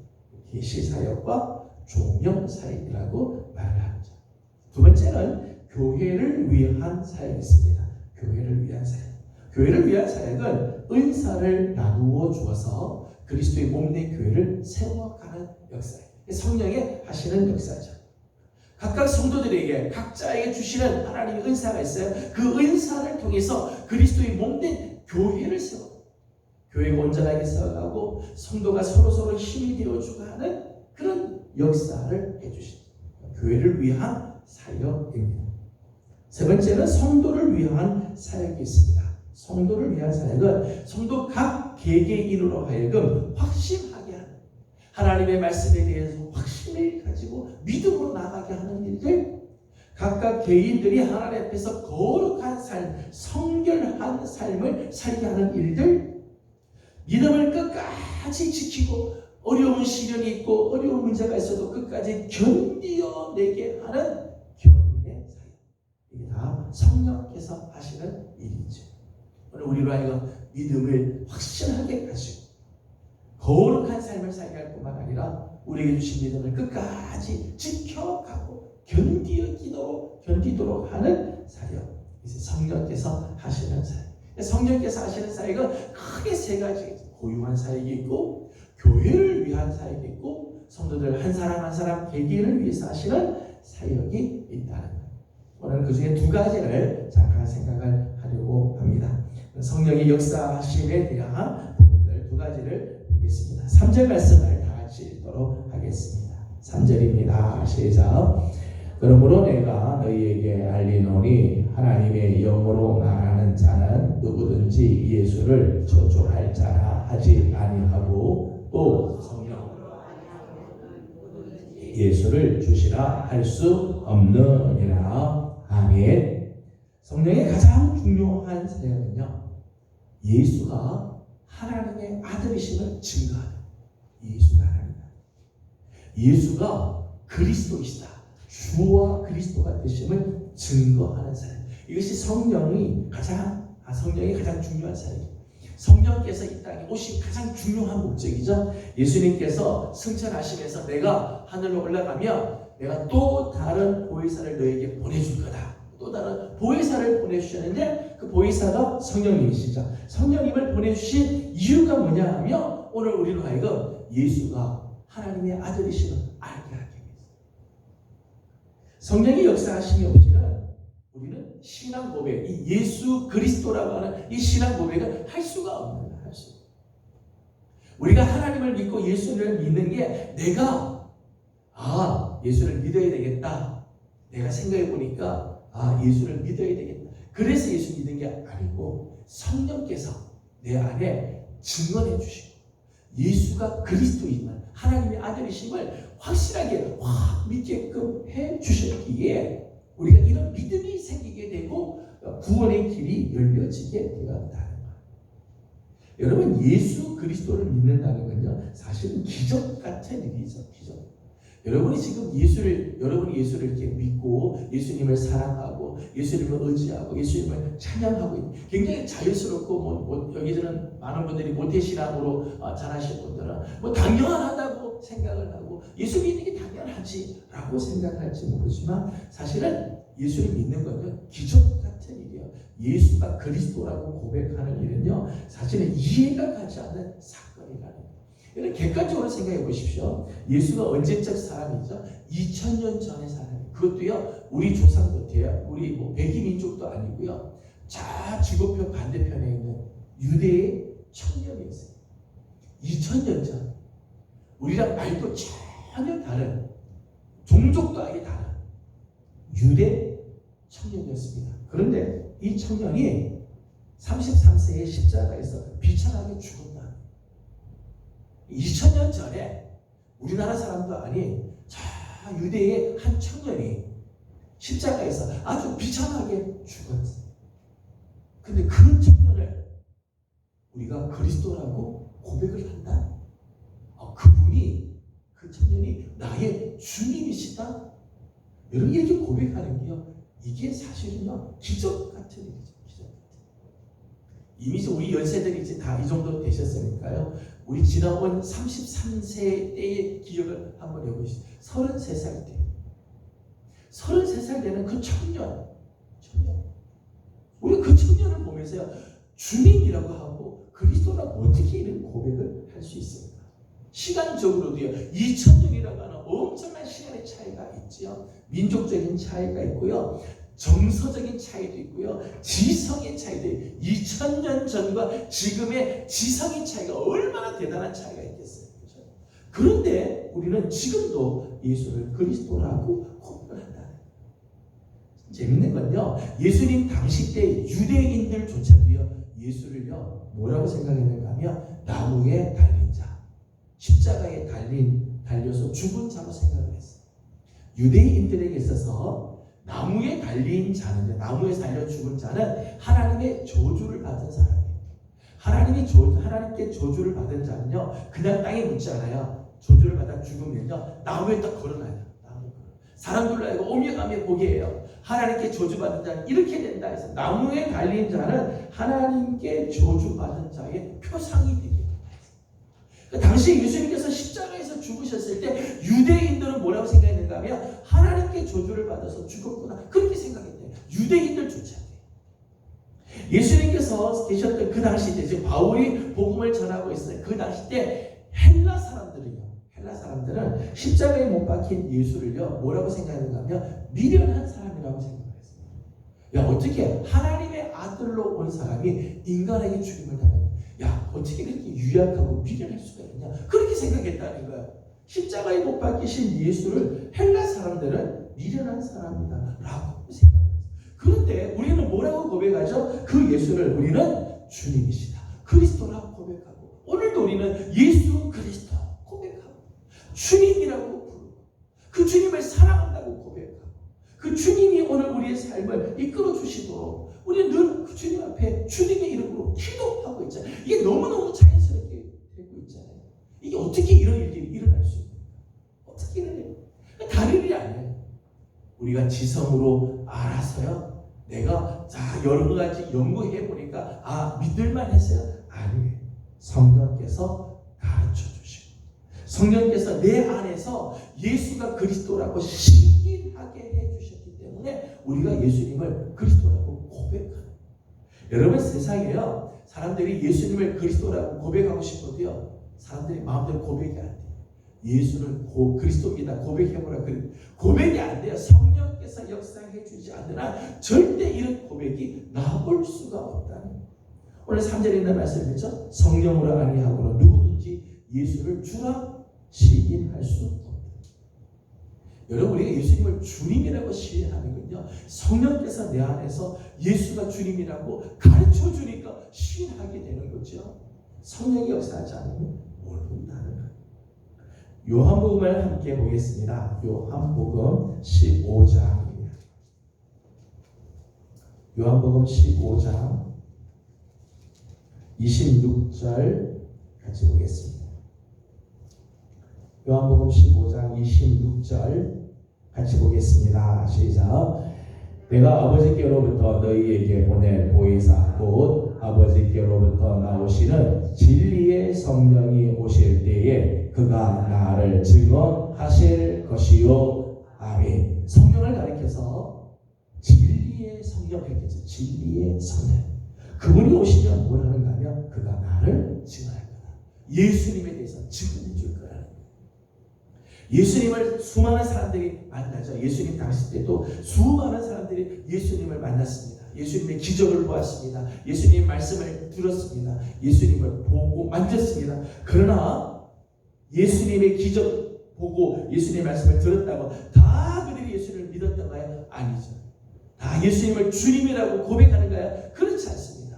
C: 계시 사역과 조명 사역이라고 말을 하죠. 두 번째는 교회를 위한 사역이 있습니다. 교회를 위한 사역. 교회를 위한 사역은 은사를 나누어 주어서 그리스도의 몸된 교회를 세워가는 역사예요. 성령의 하시는 역사죠. 각각 성도들에게 각자에게 주시는 하나님의 은사가 있어요. 그 은사를 통해서 그리스도의 몸된 교회를 세워, 교회가 온전하게 세워가고 성도가 서로 힘이 되어주고 하는 그런 역사를 해주십니다. 교회를 위한 사역입니다. 세 번째는 성도를 위한 사역이 있습니다. 성도를 위한 사역은 성도 각 개개인으로 하여금 확신하게 하는, 하나님의 말씀에 대해서 확신을 가지고 믿음으로 나가게 하는 일들, 각각 개인들이 하나님 앞에서 거룩한 삶, 성결한 삶을 살게 하는 일들, 믿음을 끝까지 지키고 어려운 시련이 있고 어려운 문제가 있어도 끝까지 견디어내게 하는 견 이게 다 성령께서 하시는 일이죠. 오늘 우리로 하여금 믿음을 확실하게 가지고 거룩한 삶을 살게 할 뿐만 아니라 우리에게 주신 믿음을 끝까지 지켜가고 견디도록 하는 사역. 이제 성령께서 하시는 사역. 성령께서 하시는 사역은 크게 세 가지. 고유한 사역이 있고, 교회를 위한 사역이 있고, 성도들 한 사람 한 사람 개개인을 위해서 하시는 사역이 있다는 것. 오늘 그 중에 두 가지를 잠깐 생각을 하려고 합니다. 성령의 역사하심에 대한 부분들 두 가지를 보겠습니다. 3절 말씀을 다 같이 읽도록 하겠습니다. 3절입니다. 시작. 그러므로 내가 너희에게 알리노니 하나님의 영으로 말하는 자는 누구든지 예수를 저주할 자라 하지 아니하고 또 성령으로 예수를 주시라 할 수 없느니라. 아멘. 성령의 가장 중요한 사역은요, 예수가 하나님의 아들이심을 증거하는, 예수가 하나님이다, 예수가 그리스도이시다, 주와 그리스도가 되심을 증거하는 사역. 이것이 성령이 가장 중요한 사역입니다. 성령께서 이 땅에 오신 가장 중요한 목적이죠. 예수님께서 승천하시면서 내가 하늘로 올라가면 내가 또 다른 보혜사를 너에게 보내줄 거다. 또 다른 보혜사를 보내주셨는데 그 보혜사가 성령님이시죠. 성령님을 보내주신 이유가 뭐냐 하면 오늘 우리로 하여금 예수가 하나님의 아들이심을 알게 하기 위해서. 성령의 역사하심이 없이는 우리는 신앙 고백, 이 예수 그리스도라고 하는 이 신앙 고백을 할 수가 없는 거예요. 할 수. 우리가 하나님을 믿고 예수를 믿는 게 내가 예수를 믿어야 되겠다. 내가 생각해 보니까 예수를 믿어야 되겠다. 그래서 예수 믿는 게 아니고 성령께서 내 안에 증언해 주시고 예수가 그리스도임을 하나님의 아들이심을 확실하게 확 믿게끔 해 주셨기에 우리가 이런 믿음이 생기게 되고 구원의 길이 열려지게 되었다는 거예요. 여러분, 예수 그리스도를 믿는다는 건요, 사실은 기적 같은 일이죠. 기적. 여러분이 지금 여러분이 예수를 이렇게 믿고 예수님을 사랑하고 예수님을 의지하고 예수님을 찬양하고 있는, 굉장히 자연스럽고 여기서는 많은 분들이 모태신앙으로 자라신 분들은 당연하다고 생각을 하고 예수 믿는 게 당연하지라고 생각할지 모르지만 사실은 예수를 믿는 건요, 기적 같은 일이에요. 예수가 그리스도라고 고백하는 일은요, 사실은 이해가 가지 않는 사건이라는 거예요. 여러분, 객관적으로 생각해 보십시오. 예수가 언제적 사람이죠? 2000년 전의 사람이에요. 그것도요, 우리 조상부터요, 우리 백인 민족도 아니고요, 지구표 반대편에 있는 유대의 청년이었어요. 2000년 전. 우리랑 말도 전혀 다른, 종족도 아예 다른 유대 청년이었습니다. 그런데 이 청년이 33세의 십자가에서 비참하게 죽었다. 2000년 전에 우리나라 사람도 아닌 유대의 한 청년이 십자가에서 아주 비참하게 죽었어요. 근데 그 청년을 우리가 그리스도라고 고백을 한다? 그 청년이 나의 주님이시다? 여러분, 이렇게 고백하는 게요, 이게 사실은요, 기적 같은 일이죠. 기적 같은 일. 이미 우리 연세들이 이제 다 이 정도 되셨으니까요, 우리 지나온 33세 때의 기억을 한번 해보시죠. 33살 때. 33살 되는 그 청년. 우리 그 청년을 보면서요, 주님이라고 하고 그리스도라고 어떻게 이런 고백을 할 수 있습니까? 시간적으로도요, 2000년이라고 하는 엄청난 시간의 차이가 있죠. 민족적인 차이가 있고요, 정서적인 차이도 있고요, 지성의 차이도 있고요. 2000년 전과 지금의 지성의 차이가 얼마나 대단한 차이가 있겠어요. 그렇죠? 그런데 우리는 지금도 예수를 그리스도라고 고백을 한다. 재밌는 건요, 예수님 당시 때 유대인들조차도요, 예수를요, 뭐라고 생각했는가 하면 나무에 달린 자, 십자가에 달려서 죽은 자로 생각을 했어요. 유대인들에게 있어서 나무에 달린 자는, 나무에 달려 죽은 자는 하나님의 저주를 받은 사람이에요. 하나님께 저주를 받은 자는요, 그냥 땅에 묻지 않아요. 저주를 받아 죽으면요, 나무에 딱 걸어놔요. 사람들로 알고 오며 가며 보게 해요. 하나님께 저주받은 자는 이렇게 된다 해서 나무에 달린 자는 하나님께 저주받은 자의 표상이 되게 된다. 당시 예수님께서 십자가에서 죽으셨을 때 유대인들은 뭐라고 생각했는가 하면 하나님께 저주를 받아서 죽었구나 그렇게 생각했대요. 유대인들조차. 예수님께서 계셨던 그 당시 때 지금 바울이 복음을 전하고 있어요. 그 당시 때 헬라 사람들은 십자가에 못 박힌 예수를요 뭐라고 생각했는가 하면 미련한 사람이라고 생각했어요. 야 어떻게 하나님의 아들로 온 사람이 인간에게 죽임을 당하냐? 야 어떻게 그렇게 유약하고 미련할 수가 있냐? 그렇게 생각했다는 거예요. 십자가에 못 박히신 예수를 헬라 사람들은 미련한 사람이다 라고 생각했어요. 그런데 우리는 뭐라고 고백하죠? 그 예수를 우리는 주님이시다 그리스도라고 고백하고 오늘도 우리는 예수 그리스도 고백하고 주님이라고 부르고 그 주님을 사랑한다고 고백하고 그 주님이 오늘 우리의 삶을 이끌어 주시도록 우리는 늘 그 주님 앞에 주님의 이름으로 기도하고 있잖아요. 이게 너무너무 자연스럽게 되고 있잖아요. 이게 어떻게 이런 일들이 일어날 수 있는가? 어떻게 일어나요? 다른 일이 아니에요. 우리가 지성으로 알아서요. 내가 여러 가지 연구해 보니까 믿을만 했어요. 아니에요. 성령께서 가르쳐 주시고 성령께서 내 안에서 예수가 그리스도라고 신기하게 해 주셨기 때문에 우리가 예수님을 그리스도라고 고백하는. 여러분 세상에요. 사람들이 예수님을 그리스도라고 고백하고 싶어도요. 사람들이 마음대로 고백이 안 돼요. 예수는 그리스도입니다. 고백해보라. 고백이 안 돼요. 성령께서 역사해 주지 않는 한 절대 이런 고백이 나올 수가 없다는 거예요. 오늘 3절에 있는 말씀이죠. 성령으로 아니하고는 누구든지 예수를 주라 시인할 수 없다. 여러분 우리가 예수님을 주님이라고 시인하는 건요. 성령께서 내 안에서 예수가 주님이라고 가르쳐 주니까 시인하게 되는 거죠. 성령이 역사하지 않으면 모른다는 거예요. 요한복음을 함께 보겠습니다. 요한복음 15장입니다. 요한복음 15장 26절 같이 보겠습니다. 요한복음 15장 26절 같이 보겠습니다. 시작. 내가 아버지께로부터 너희에게 보낼 보혜사 곧 아버지께로부터 나오시는 진리의 성령이 오실 때에 그가 나를 증언하실 것이요. 아멘. 성령을 가리켜서 진리의 성령 이렇게죠. 진리의 성령. 그분이 오시면 뭘 하는가 하면 그가 나를 증언할 거다. 예수님에 대해서 증언해 줄 거라는 거예요. 예수님을 수많은 사람들이 만나죠. 예수님 당시 때도 수많은 사람들이 예수님을 만났습니다. 예수님의 기적을 보았습니다. 예수님의 말씀을 들었습니다. 예수님을 보고 만졌습니다. 그러나 예수님의 기적 보고 예수님의 말씀을 들었다고 다 그들이 예수님을 믿었던가요? 아니죠. 다 예수님을 주님이라고 고백하는가요? 그렇지 않습니다.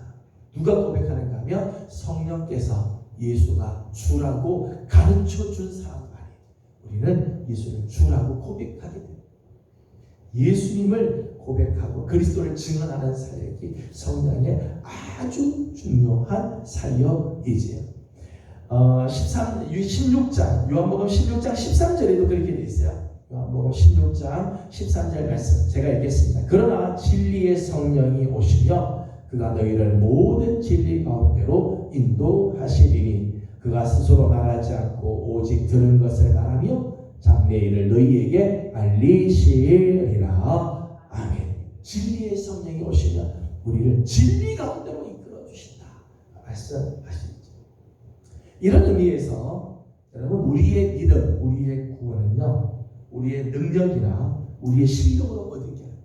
C: 누가 고백하는가 하면 성령께서 예수가 주라고 가르쳐 준 사람 아니에요. 우리는 예수를 주라고 고백하게 됩니다. 예수님을 고백하고 그리스도를 증언하는 사역이 성령의 아주 중요한 사역이지요. 16장 요한복음 16장 13절에도 그렇게 되어 있어요. 요한복음 16장 13절 말씀 제가 읽겠습니다. 그러나 진리의 성령이 오시며 그가 너희를 모든 진리 가운데로 인도하시리니 그가 스스로 말하지 않고 오직 들은 것을 말하며 장래 일을 너희에게 알리시리라. 아멘. 진리의 성령이 오시면 우리를 진리 가운데로 이끌어 주신다 말씀하시죠. 이런 의미에서 여러분 우리의 믿음, 우리의 구원은요 우리의 능력이나 우리의 실력으로 얻은 게 아니에요.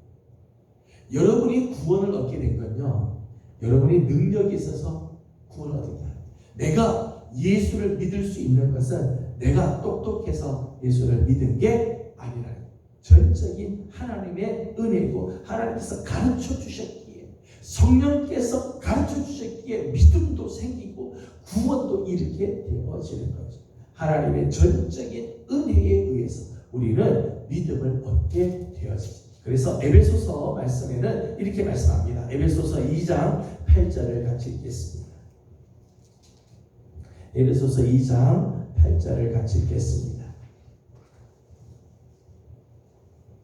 C: 여러분이 구원을 얻게 된 건요 여러분이 능력이 있어서 구원을 얻은 게 아니에요. 내가 예수를 믿을 수 있는 것은 내가 똑똑해서 예수를 믿은 게 아니라 전적인 하나님의 은혜고 하나님께서 가르쳐 주셨기에 성령께서 가르쳐 주셨기에 믿음도 생기고 구원도 이렇게 되어지는 거죠. 하나님의 전적인 은혜에 의해서 우리는 믿음을 얻게 되었습니다. 그래서 에베소서 말씀에는 이렇게 말씀합니다. 에베소서 2장 8절을 같이 읽겠습니다. 에베소서 2장 8절을 같이 읽겠습니다.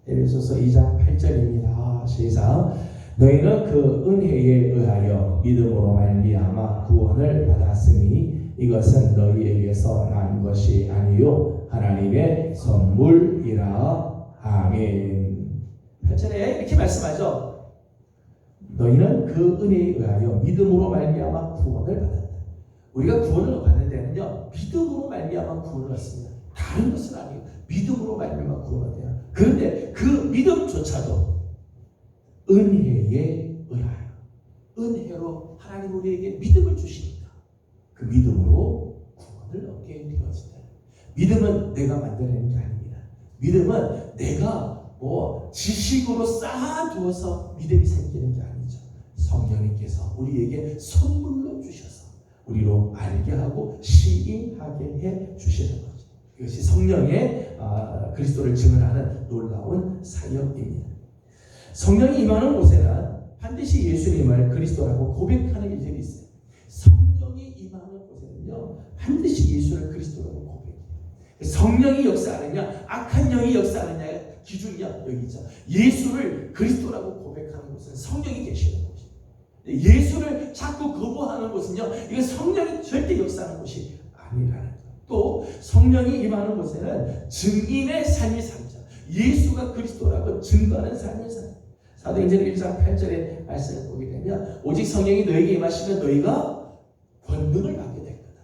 B: 에베소서 2장 8절입니다. 시작. 너희는 그 은혜에 의하여 믿음으로 말미암아 구원을 받았으니 이것은 너희에게서 난 것이 아니요 하나님의 선물이라. 아멘.
C: 8절에 이렇게 말씀하죠.
B: 너희는 그 은혜에 의하여 믿음으로 말미암아 구원을 받았다. 우리가 구원을 받는 데는요, 믿음으로 말미암아 구원을 받습니다. 다른 것은 아니에요. 믿음으로 말미암아 구원을 받아요. 그런데 그 믿음조차도 은혜에 의하여, 은혜로 하나님 우리에게 믿음을 주시니까 그 믿음으로 구원을 얻게 되어진다. 믿음은 내가 만들어내는 게 아닙니다. 믿음은 내가 지식으로 쌓아두어서 믿음이 생기는 게 아니죠. 성령님께서 우리에게 선물로 주셔서 우리로 알게 하고 시인하게 해 주시는 거죠. 이것이 성령의 그리스도를 증언하는 놀라운 사역입니다. 성령이 임하는 곳에는 반드시 예수님을 그리스도라고 고백하는 일들이 있어요. 성령이 임하는 곳에는요, 반드시 예수를 그리스도라고 고백해요. 성령이 역사하느냐, 악한 영이 역사하느냐의 기준이야 여기 있죠. 예수를 그리스도라고 고백하는 곳은 성령이 계시는 곳이에요. 예수를 자꾸 거부하는 곳은요, 이건 성령이 절대 역사하는 곳이 아니라는 거예요. 또 성령이 임하는 곳에는 증인의 삶이 살죠. 예수가 그리스도라고 증거하는 삶을 살아요. 사도행전 1장 8절의 말씀을 보게 되면 오직 성령이 너에게 임하시면 너희가 권능을 받게 될 거다.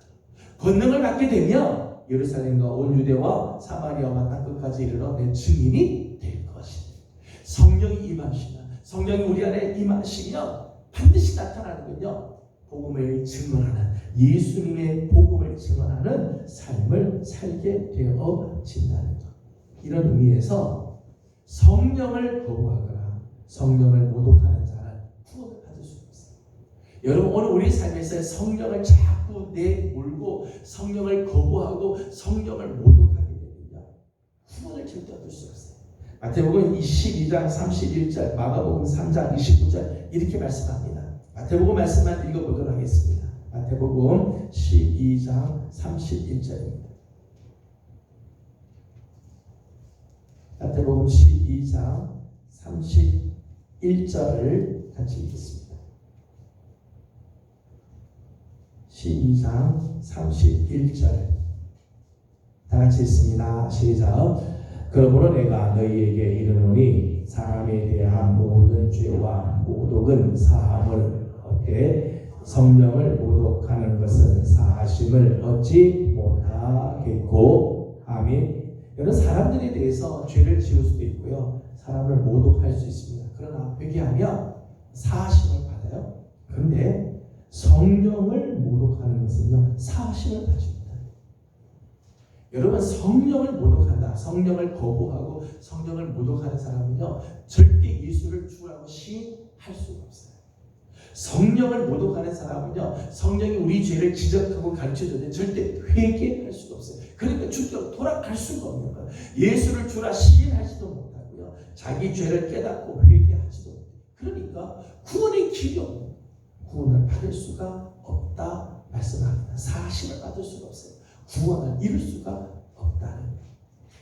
B: 권능을 받게 되면 예루살렘과 온 유대와 사마리아와 땅 끝까지 이르러 내 증인이 될 것이다. 성령이 임하시면, 성령이 우리 안에 임하시면 반드시 나타나는군요. 복음을 증언하는, 예수님의 복음을 증언하는 삶을 살게 되어진다는 것. 이런 의미에서 성령을 거부하거나 성령을 모독하는 자는 구원을 받을 수 없어요. 여러분, 오늘 우리 삶에서 성령을 자꾸 내몰고 성령을 거부하고 성령을 모독하게 되면요, 구원을 절대 얻을 수 없어요. 마태복음 22장 31절, 마가복음 3장 29절 이렇게 말씀합니다. 마태복음 말씀만 읽어보도록 하겠습니다. 마태복음 12장 31절입니다. 마태복음 12장 31절을 같이 읽겠습니다. 12장 31절 다 같이 읽습니다. 시작. 그러므로 내가 너희에게 이르노니 사람에 대한 모든 죄와 모독은 사함을 얻되 성령을 모독하는 것은 사하심을 얻지 못하겠고. 아멘. 여러분, 사람들에 대해서 죄를 지을 수도 있고요, 사람을 모독할 수 있습니다. 그러나 회개하면 사하심을 받아요. 그런데 성령을 모독하는 것은요, 사하심을 받습니다. 여러분, 성령을 모독한다, 성령을 거부하고 성령을 모독하는 사람은요, 절대 예수를 주라고 시인할 수가 없어요. 성령을 모독하는 사람은요, 성령이 우리 죄를 지적하고 가르쳐주는데 절대 회개할 수가 없어요. 그러니까 주께로 돌아갈 수가 없는 거예요. 예수를 주라 시인하지도 못하고요, 자기 죄를 깨닫고 회개하지도 못해요. 그러니까 구원의 길이 없는, 구원을 받을 수가 없다 말씀합니다. 사심을 받을 수가 없어요. 구원을 이룰 수가 없다는 거예요.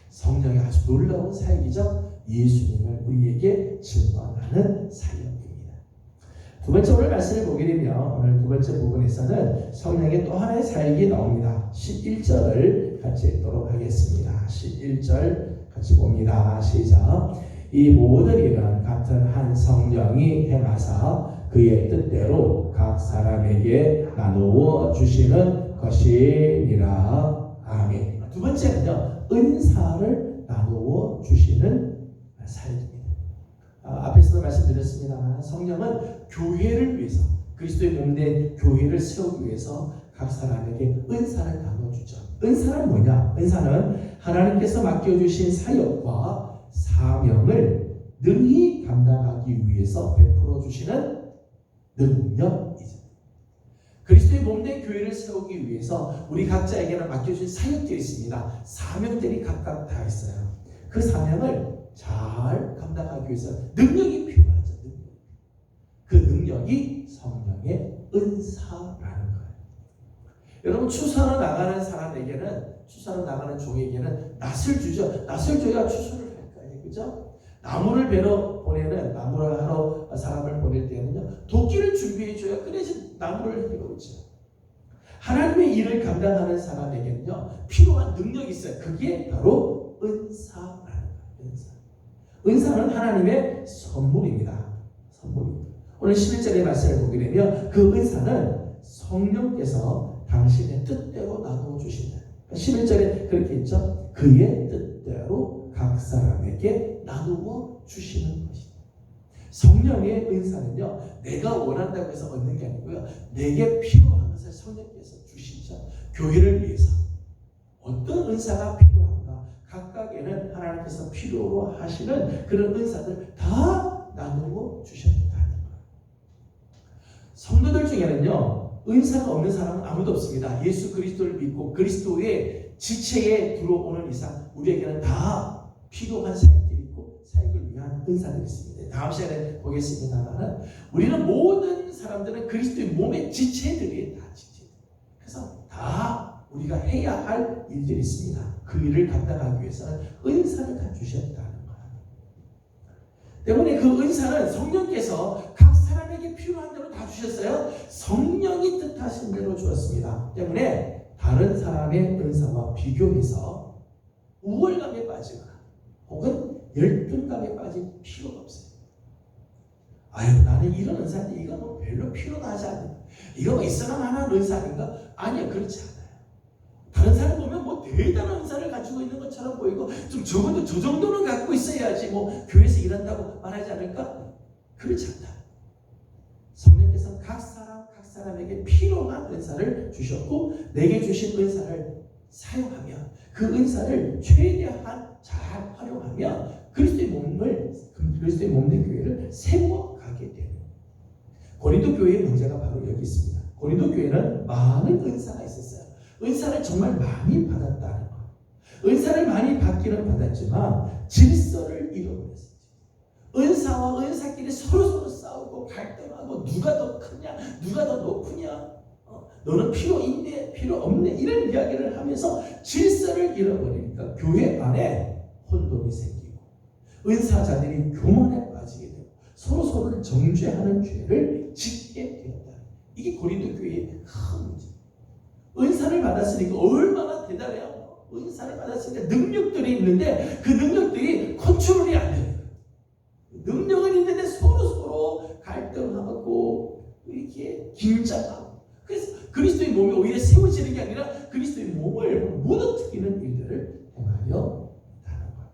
B: 성령의 아주 놀라운 사역이죠. 예수님을 우리에게 증언하는 사역입니다. 두 번째 오늘 말씀을 보게 되면 오늘 두 번째 부분에서는 성령의 또 하나의 사역이 나옵니다. 11절을 같이 읽도록 하겠습니다. 11절 같이 봅니다. 시작. 이 모든 일은 같은 한 성령이 행하사 그의 뜻대로 각 사람에게 나누어 주시는 것이니라. 아멘. 두 번째는요, 은사를 나누어 주시는 사역입니다. 앞에서도 말씀드렸습니다만 성령은 교회를 위해서, 그리스도의 몸된 교회를 세우기 위해서 각 사람에게 은사를 나눠주죠. 은사는 뭐냐? 은사는 하나님께서 맡겨주신 사역과 사명을 능히 감당하기 위해서 베풀어 주시는 능력이죠. 그리스도의 몸된 교회를 세우기 위해서 우리 각자에게는 맡겨주신 사역들이 있습니다. 사명들이 각각 다 있어요. 그 사명을 잘 감당하기 위해서 능력이 필요하죠. 그 능력이 성령의 은사라는 거예요. 여러분, 추수하러 나가는 사람에게는, 추수하러 나가는 종에게는 낫을 주죠. 낫을 줘야 추수를 할 거예요. 그죠?
C: 나무를 베러 보내는 나무를 하러 사람을 보낼 때는요 도끼를 준비해 줘야 그래야지 나무를 해오죠. 하나님의 일을 감당하는 사람에게는요 필요한 능력이 있어요. 그게 바로 은사라는 거예요. 은사는 하나님의 선물입니다. 선물입니다. 오늘 11절의 말씀을 보게 되면 그 은사는 성령께서 당신의 뜻대로 나누어 주신다. 11절에 그렇게 있죠. 그의 뜻대로 각 사람에게 나누어 주시는 것이다. 성령의 은사는요 내가 원한다고 해서 얻는 게 아니고요 내게 필요한 것을 성령께서 주시죠. 교회를 위해서 어떤 은사가 필요한가 각각에는 하나님께서 필요로 하시는 그런 은사들 다 나누어 주셨다는 거예요. 성도들 중에는요 은사가 없는 사람은 아무도 없습니다. 예수 그리스도를 믿고 그리스도의 지체에 들어오는 이상 우리에게는 다 필요한 사역들이 있고 사역을 위한 은사들이 있습니다. 다음 시간에 보겠습니다만 우리는 모든 사람들은 그리스도의 몸의 지체들이에요. 다 지체. 그래서 다 우리가 해야 할 일들이 있습니다. 그 일을 감당하기 위해서는 은사를 다 주셨다는 거예요. 때문에 그 은사는 성령께서 각 사람에게 필요한 대로 다 주셨어요. 성령이 뜻하신 대로 주었습니다. 때문에 다른 사람의 은사와 비교해서 우월감에 빠지거나 혹은 열등감에 빠질 필요가 없어요. 아유 나는 이런 은사인데 이거 뭐 별로 필요하지 않아. 이거 뭐 있어만 하는 은사 아닌가? 아니요 그렇지 않아요. 다른 사람 보면 뭐 대단한 은사를 가지고 있는 것처럼 보이고 좀 적어도 저 정도는 갖고 있어야지 뭐 교회에서 일한다고 말하지 않을까? 그렇지 않다. 성령께서 각 사람에게 필요한 은사를 주셨고 내게 주신 은사를 사용하며 그 은사를 최대한 잘 활용하며 그리스도의 몸된 교회를 세워가게 되는 고린도 교회의 문제가 바로 여기 있습니다. 고린도 교회는 많은 은사가 있었어요. 은사를 정말 많이 받았다는 것. 은사를 많이 받기는 받았지만 질서를 잃어버렸어요. 은사와 은사끼리 서로 싸우고 갈등하고 누가 더 크냐 누가 더 높으냐 너는 필요 있네 필요 없네 이런 이야기를 하면서 질서를 잃어버리니까 교회 안에 혼돈이 생기고 은사자들이 교만에 빠지게 되고 서로를 정죄하는 죄를 짓게 되었다. 이게 고린도 교회의 큰 문제. 은사를 받았으니까 얼마나 대단해요. 은사를 받았으니까 능력들이 있는데 그 능력들이 컨트롤이 안 돼요. 능력은 있는데 서로 갈등하고 이렇게 긴장하고 그래서 그리스도의 몸이 오히려 세워지는 게 아니라 그리스도의 몸을 무너뜨리는 일들을 행하여 나는 거예요.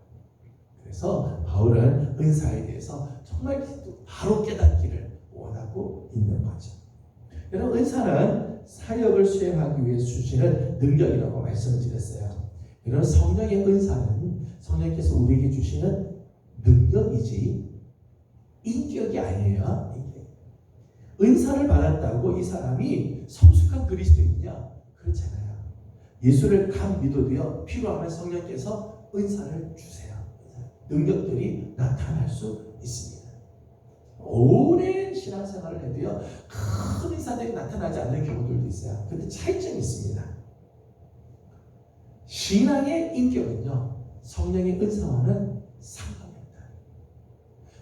C: 그래서 바울은 은사에 대해서 정말 바로 깨닫기를 원하고 있는 거죠. 여러분 은사는 사역을 수행하기 위해 주시는 능력이라고 말씀을 드렸어요. 이런 성령의 은사는 성령께서 우리에게 주시는 능력이지 인격이 아니에요. 은사를 받았다고 이 사람이 성숙한 그리스도인이냐? 그렇잖아요. 예수를 간 믿어도요 필요하면 성령께서 은사를 주세요. 능력들이 나타날 수 있습니다. 오랜 신앙생활을 해도요 큰 은사들이 나타나지 않는 경우들도 있어요. 그런데 차이점이 있습니다. 신앙의 인격은요 성령의 은사와는 상관없다.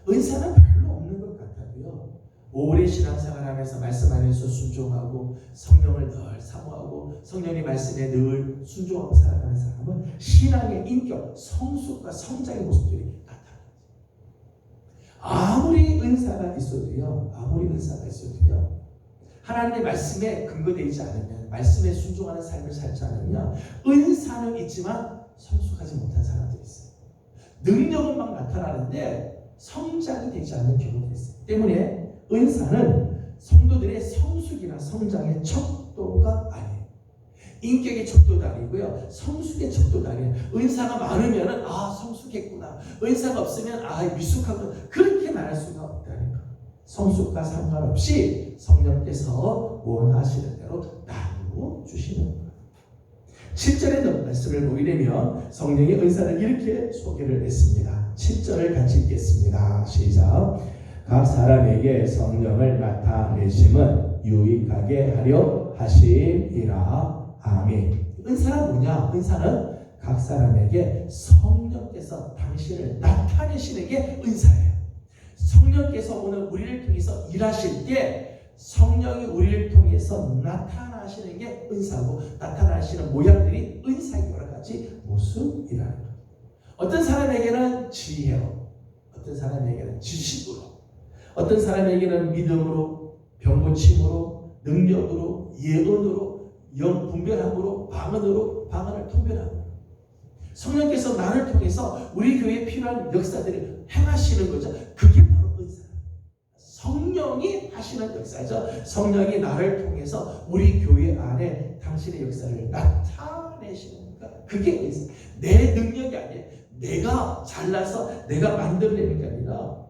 C: 은사는 별로 없는 것 같아도요 오랜 신앙생활하면서 말씀 안에서 순종하고 성령을 늘 사모하고 성령의 말씀에 늘 순종하고 살아가는 사람은 신앙의 인격, 성숙과 성장의 모습들이 나타납니다. 아무리 은사가 있어도요 하나님의 말씀에 근거되지 않으면 말씀에 순종하는 삶을 살지 않으면 은사는 있지만 성숙하지 못한 사람들이 있어요. 능력은 막 나타나는데 성장이 되지 않는 경우가 있어요. 때문에 은사는 성도들의 성숙이나 성장의 척도가 아니에요. 인격의 척도도 아니고요. 성숙의 척도도 아니에요. 은사가 많으면 성숙했구나. 은사가 없으면 미숙하구나. 그렇게 말할 수가 없다는 거예요. 성숙과 상관없이 성령께서 원하시는 대로 나누어 주시는 거예요. 7절의 말씀을 보게 되면 성령의 은사를 이렇게 소개를 했습니다. 7절을 같이 읽겠습니다. 시작. 각 사람에게 성령을 나타내심은 유익하게 하려 하심이라. 아멘. 은사는 뭐냐? 은사는
B: 각 사람에게 성령께서 당신을 나타내시는 게 은사예요. 성령께서 오늘 우리를 통해서 일하실 때 성령이 우리를 통해서 나타나시는 게 은사고, 나타나시는 모양들이 은사의 여러 가지 모습이라는 거예요. 어떤 사람에게는 지혜로, 어떤 사람에게는 지식으로, 어떤 사람에게는 믿음으로, 병고침으로, 능력으로, 예언으로, 영 분별함으로, 방언을 통변함으로. 성령께서 나를 통해서 우리 교회에 필요한 역사들을 행하시는 거죠. 그게 바로 은사예요. 성령이 하시는 역사죠. 성령이 나를 통해서 우리 교회 안에 당신의 역사를 나타내시는 것. 그게 은사. 내 능력이 아니에요. 내가 잘나서 내가 만들어내는 게 아니라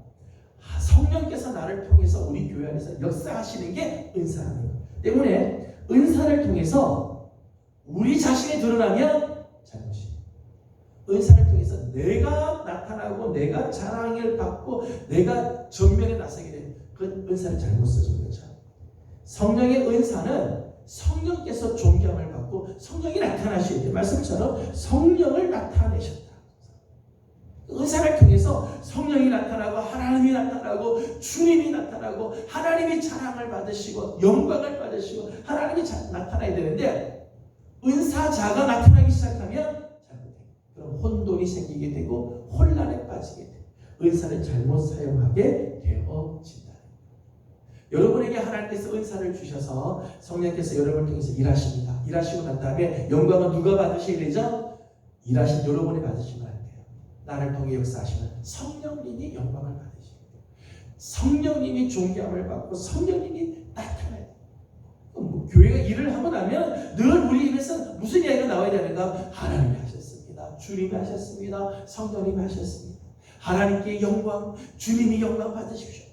B: 성령께서 나를 통해서 우리 교회 안에서 역사하시는 게 은사라는 것 때문에 은사를 통해서 우리 자신이 드러나면 잘못이에요. 은사를 통해서 내가 나타나고 내가 자랑을 받고 내가 전면에 나서게 되면 그 은사를 잘못 써준 거죠. 성령의 은사는 성령께서 존경을 받고 성령이 나타나셔야 돼요. 말씀처럼 성령을 나타내셨다. 은사를 통해서 성령이 나타나고 하나님이 나타나고 주님이 나타나고 하나님이 자랑을 받으시고 영광을 받으시고 하나님이 나타나야 되는데 은사자가 나타나기 시작하면 잘못돼요. 그럼 혼돈이 생기게 되고 혼란에 빠지게 돼요. 은사를 잘못 사용하게 되어진다. 여러분에게 하나님께서 은사를 주셔서 성령께서 여러분을 통해서 일하십니다. 일하시고 난 다음에 영광은 누가 받으셔야 되죠? 일하신 여러분이 받으시면 안 돼요. 나를 통해 역사하시는 성령님이 영광을 받으시고 성령님이 존경을 받고 성령님이 나타나요. 교회가 일을 하고 나면 늘 우리 입에서 무슨 이야기가 나와야 되는가? 하나님이 하셨습니다. 주님이 하셨습니다. 성령님이 하셨습니다. 하나님께 영광, 주님이 영광 받으십시오.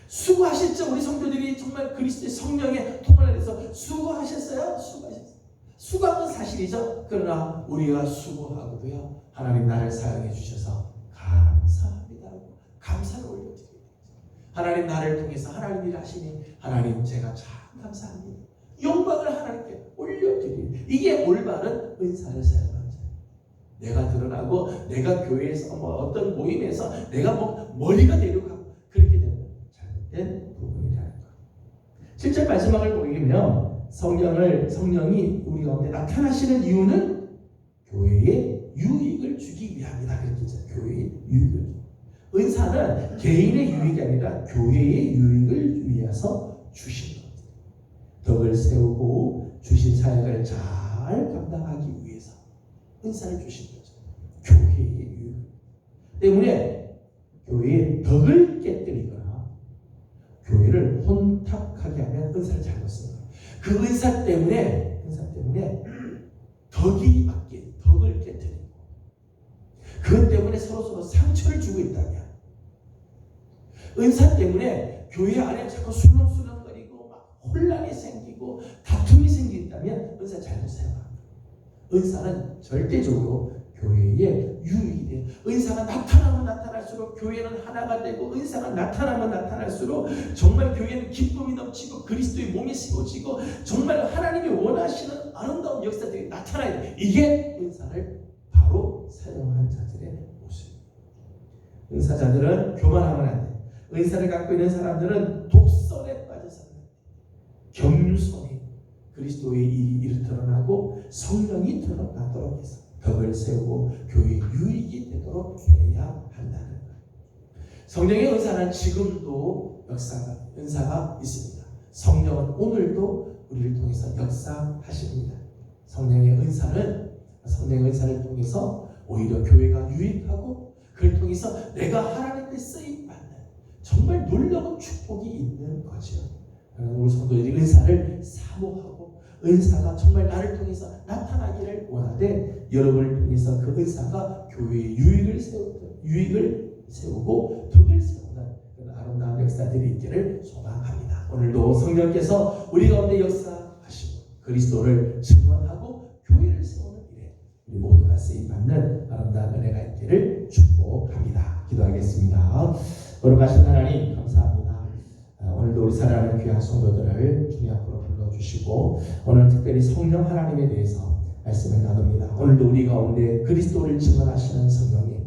B: 수고하셨죠? 우리 성도들이 정말 그리스도의 성령의 통을 안에서 수고하셨어요? 수고하셨어요. 수고한 건 사실이죠. 그러나 우리가 수고하고도요, 하나님 나를 사용해 주셔서 감사합니다. 감사를 올려드립니다. 하나님 나를 통해서 하나님 일하시니 하나님 제가 참 감사합니다. 영광을 하나님께 올려드립니다. 이게 올바른 은사를 사용하는 거예요. 내가 드러나고 내가 교회에서 어떤 모임에서 내가 머리가 되려고 하고 그렇게 되면 잘못된 부분이라는 거예요. 7절 마지막을 보면 성령이 우리 가운데 나타나시는 이유는 교회에 유익을 주기 위함이다. 그렇게 했죠. 교회에 유익을. 은사는 개인의 유익이 아니라 교회의 유익을 위해서 주신 것. 덕을 세우고 주신 사역을 잘 감당하기 위해서 은사를 주신 거죠. 교회의 유익. 때문에 교회의 덕을 깨뜨리거나 교회를 혼탁하게 하면 은사를 잘못 쓰는 거예요. 그 은사 때문에 덕이 바뀐 덕을 깨뜨리고 그것 때문에 서로 상처를 주고 있다면 은사 때문에 교회 안에 자꾸 술렁술렁거리고 막 혼란이 생기고 다툼이 생긴다면 은사 잘못 사용합니다. 은사는 절대적으로 교회의 유익이 돼요. 은사가 나타나면 나타날수록 교회는 하나가 되고 은사가 나타나면 나타날수록 정말 교회는 기쁨이 넘치고 그리스도의 몸이 세워지고 정말 하나님이 원하시는 아름다운 역사들이 나타나야 돼요. 이게 은사를 바로 사용한 자들의 모습입니다. 은사자들은 교만하면 안 돼요. 은사를 갖고 있는 사람들은 독선에 빠져서 겸손히 그리스도의 일이 드러나고 성령이 드러나도록 해서 덕을 세우고 교회의 유익이 되도록 해야 한다는 거예요. 성령의 은사는 지금도 은사가 있습니다. 성령은 오늘도 우리를 통해서 역사하십니다. 성령의 은사를 통해서 오히려 교회가 유익하고 그를 통해서 내가 하나님께 쓰임받는 정말 놀라운 축복이 있는 거죠. 우리 성도들이 은사를 사모하고 은사가 정말 나를 통해서 나타나기를 원하되 여러분을 통해서 그 은사가 교회의 유익을 세우고 덕을 세우는 그런 아름다운 역사들이 있기를 소망합니다. 오늘도 성령께서 우리 가운데 역사하시고 그리스도를 증언하고 교회를 세우는 일에 우리 모두가 쓰임받는 아름다운 은혜가 있기를 축복합니다. 기도하겠습니다. 거룩하신 하나님 감사합니다. 오늘도 우리 사랑하는 귀한 성도들을 주님 앞으로 불러주시고 오늘 특별히 성령 하나님에 대해서 말씀을 나눕니다. 오늘도 우리 가운데 그리스도를 증언하시는 성령님,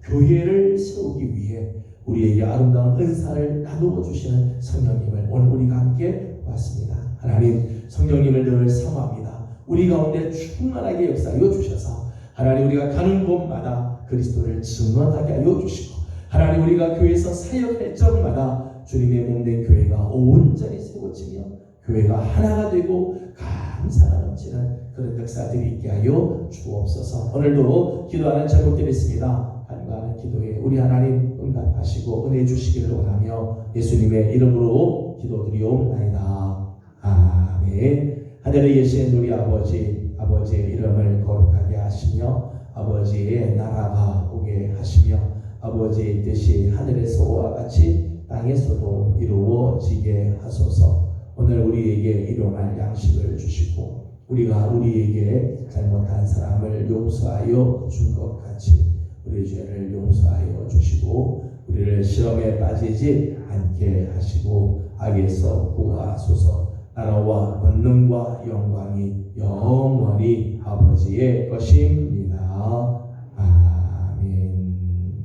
B: 교회를 세우기 위해 우리에게 아름다운 은사를 나누어 주시는 성령님을 오늘 우리가 함께 왔습니다. 하나님, 성령님을 늘 사모합니다. 우리 가운데 충만하게 역사하여 주셔서 하나님, 우리가 가는 곳마다 그리스도를 증언하게 하여 주시고, 하나님, 우리가 교회에서 사역할 적마다 주님의 몸된 교회가 온전히 세워지며 교회가 하나가 되고 감사가 넘치는 그런 역사들이 있게 하여 주옵소서. 오늘도 기도하는 제목들이 있습니다. 간구하는 기도에 우리 하나님 응답하시고 은혜 주시기를 원하며 예수님의 이름으로 기도드리옵나이다. 아멘. 하늘에 계신 우리 아버지, 아버지의 이름을 거룩하게 하시며 아버지의 나라가 오게 하시며 아버지의 뜻이 하늘에서와 같이 땅에서도 이루어지게 하소서. 오늘 우리에게 일용할 양식을 주시고 우리가 우리에게 잘못한 사람을 용서하여 준 것 같이 우리 죄를 용서하여 주시고 우리를 시험에 빠지지 않게 하시고 악에서 구하소서. 나라와 권능과 영광이 영원히 아버지의 것입니다. 아멘.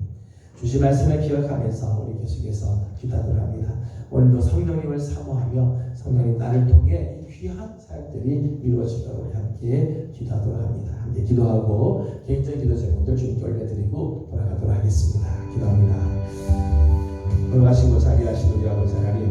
B: 주신 말씀을 기억하면서 우리 계속해서 기도를 합니다. 오늘도 성령님을 사모하며 성령님 나를 통해 귀한 사역들이 이루어지도록 우리 함께 기도하도록 합니다. 함께 기도하고 개인적인 기도 제목들 주님께 올려드리고 돌아가도록 하겠습니다. 기도합니다. 돌아가시고 자비하신 우리 아버지 하나님,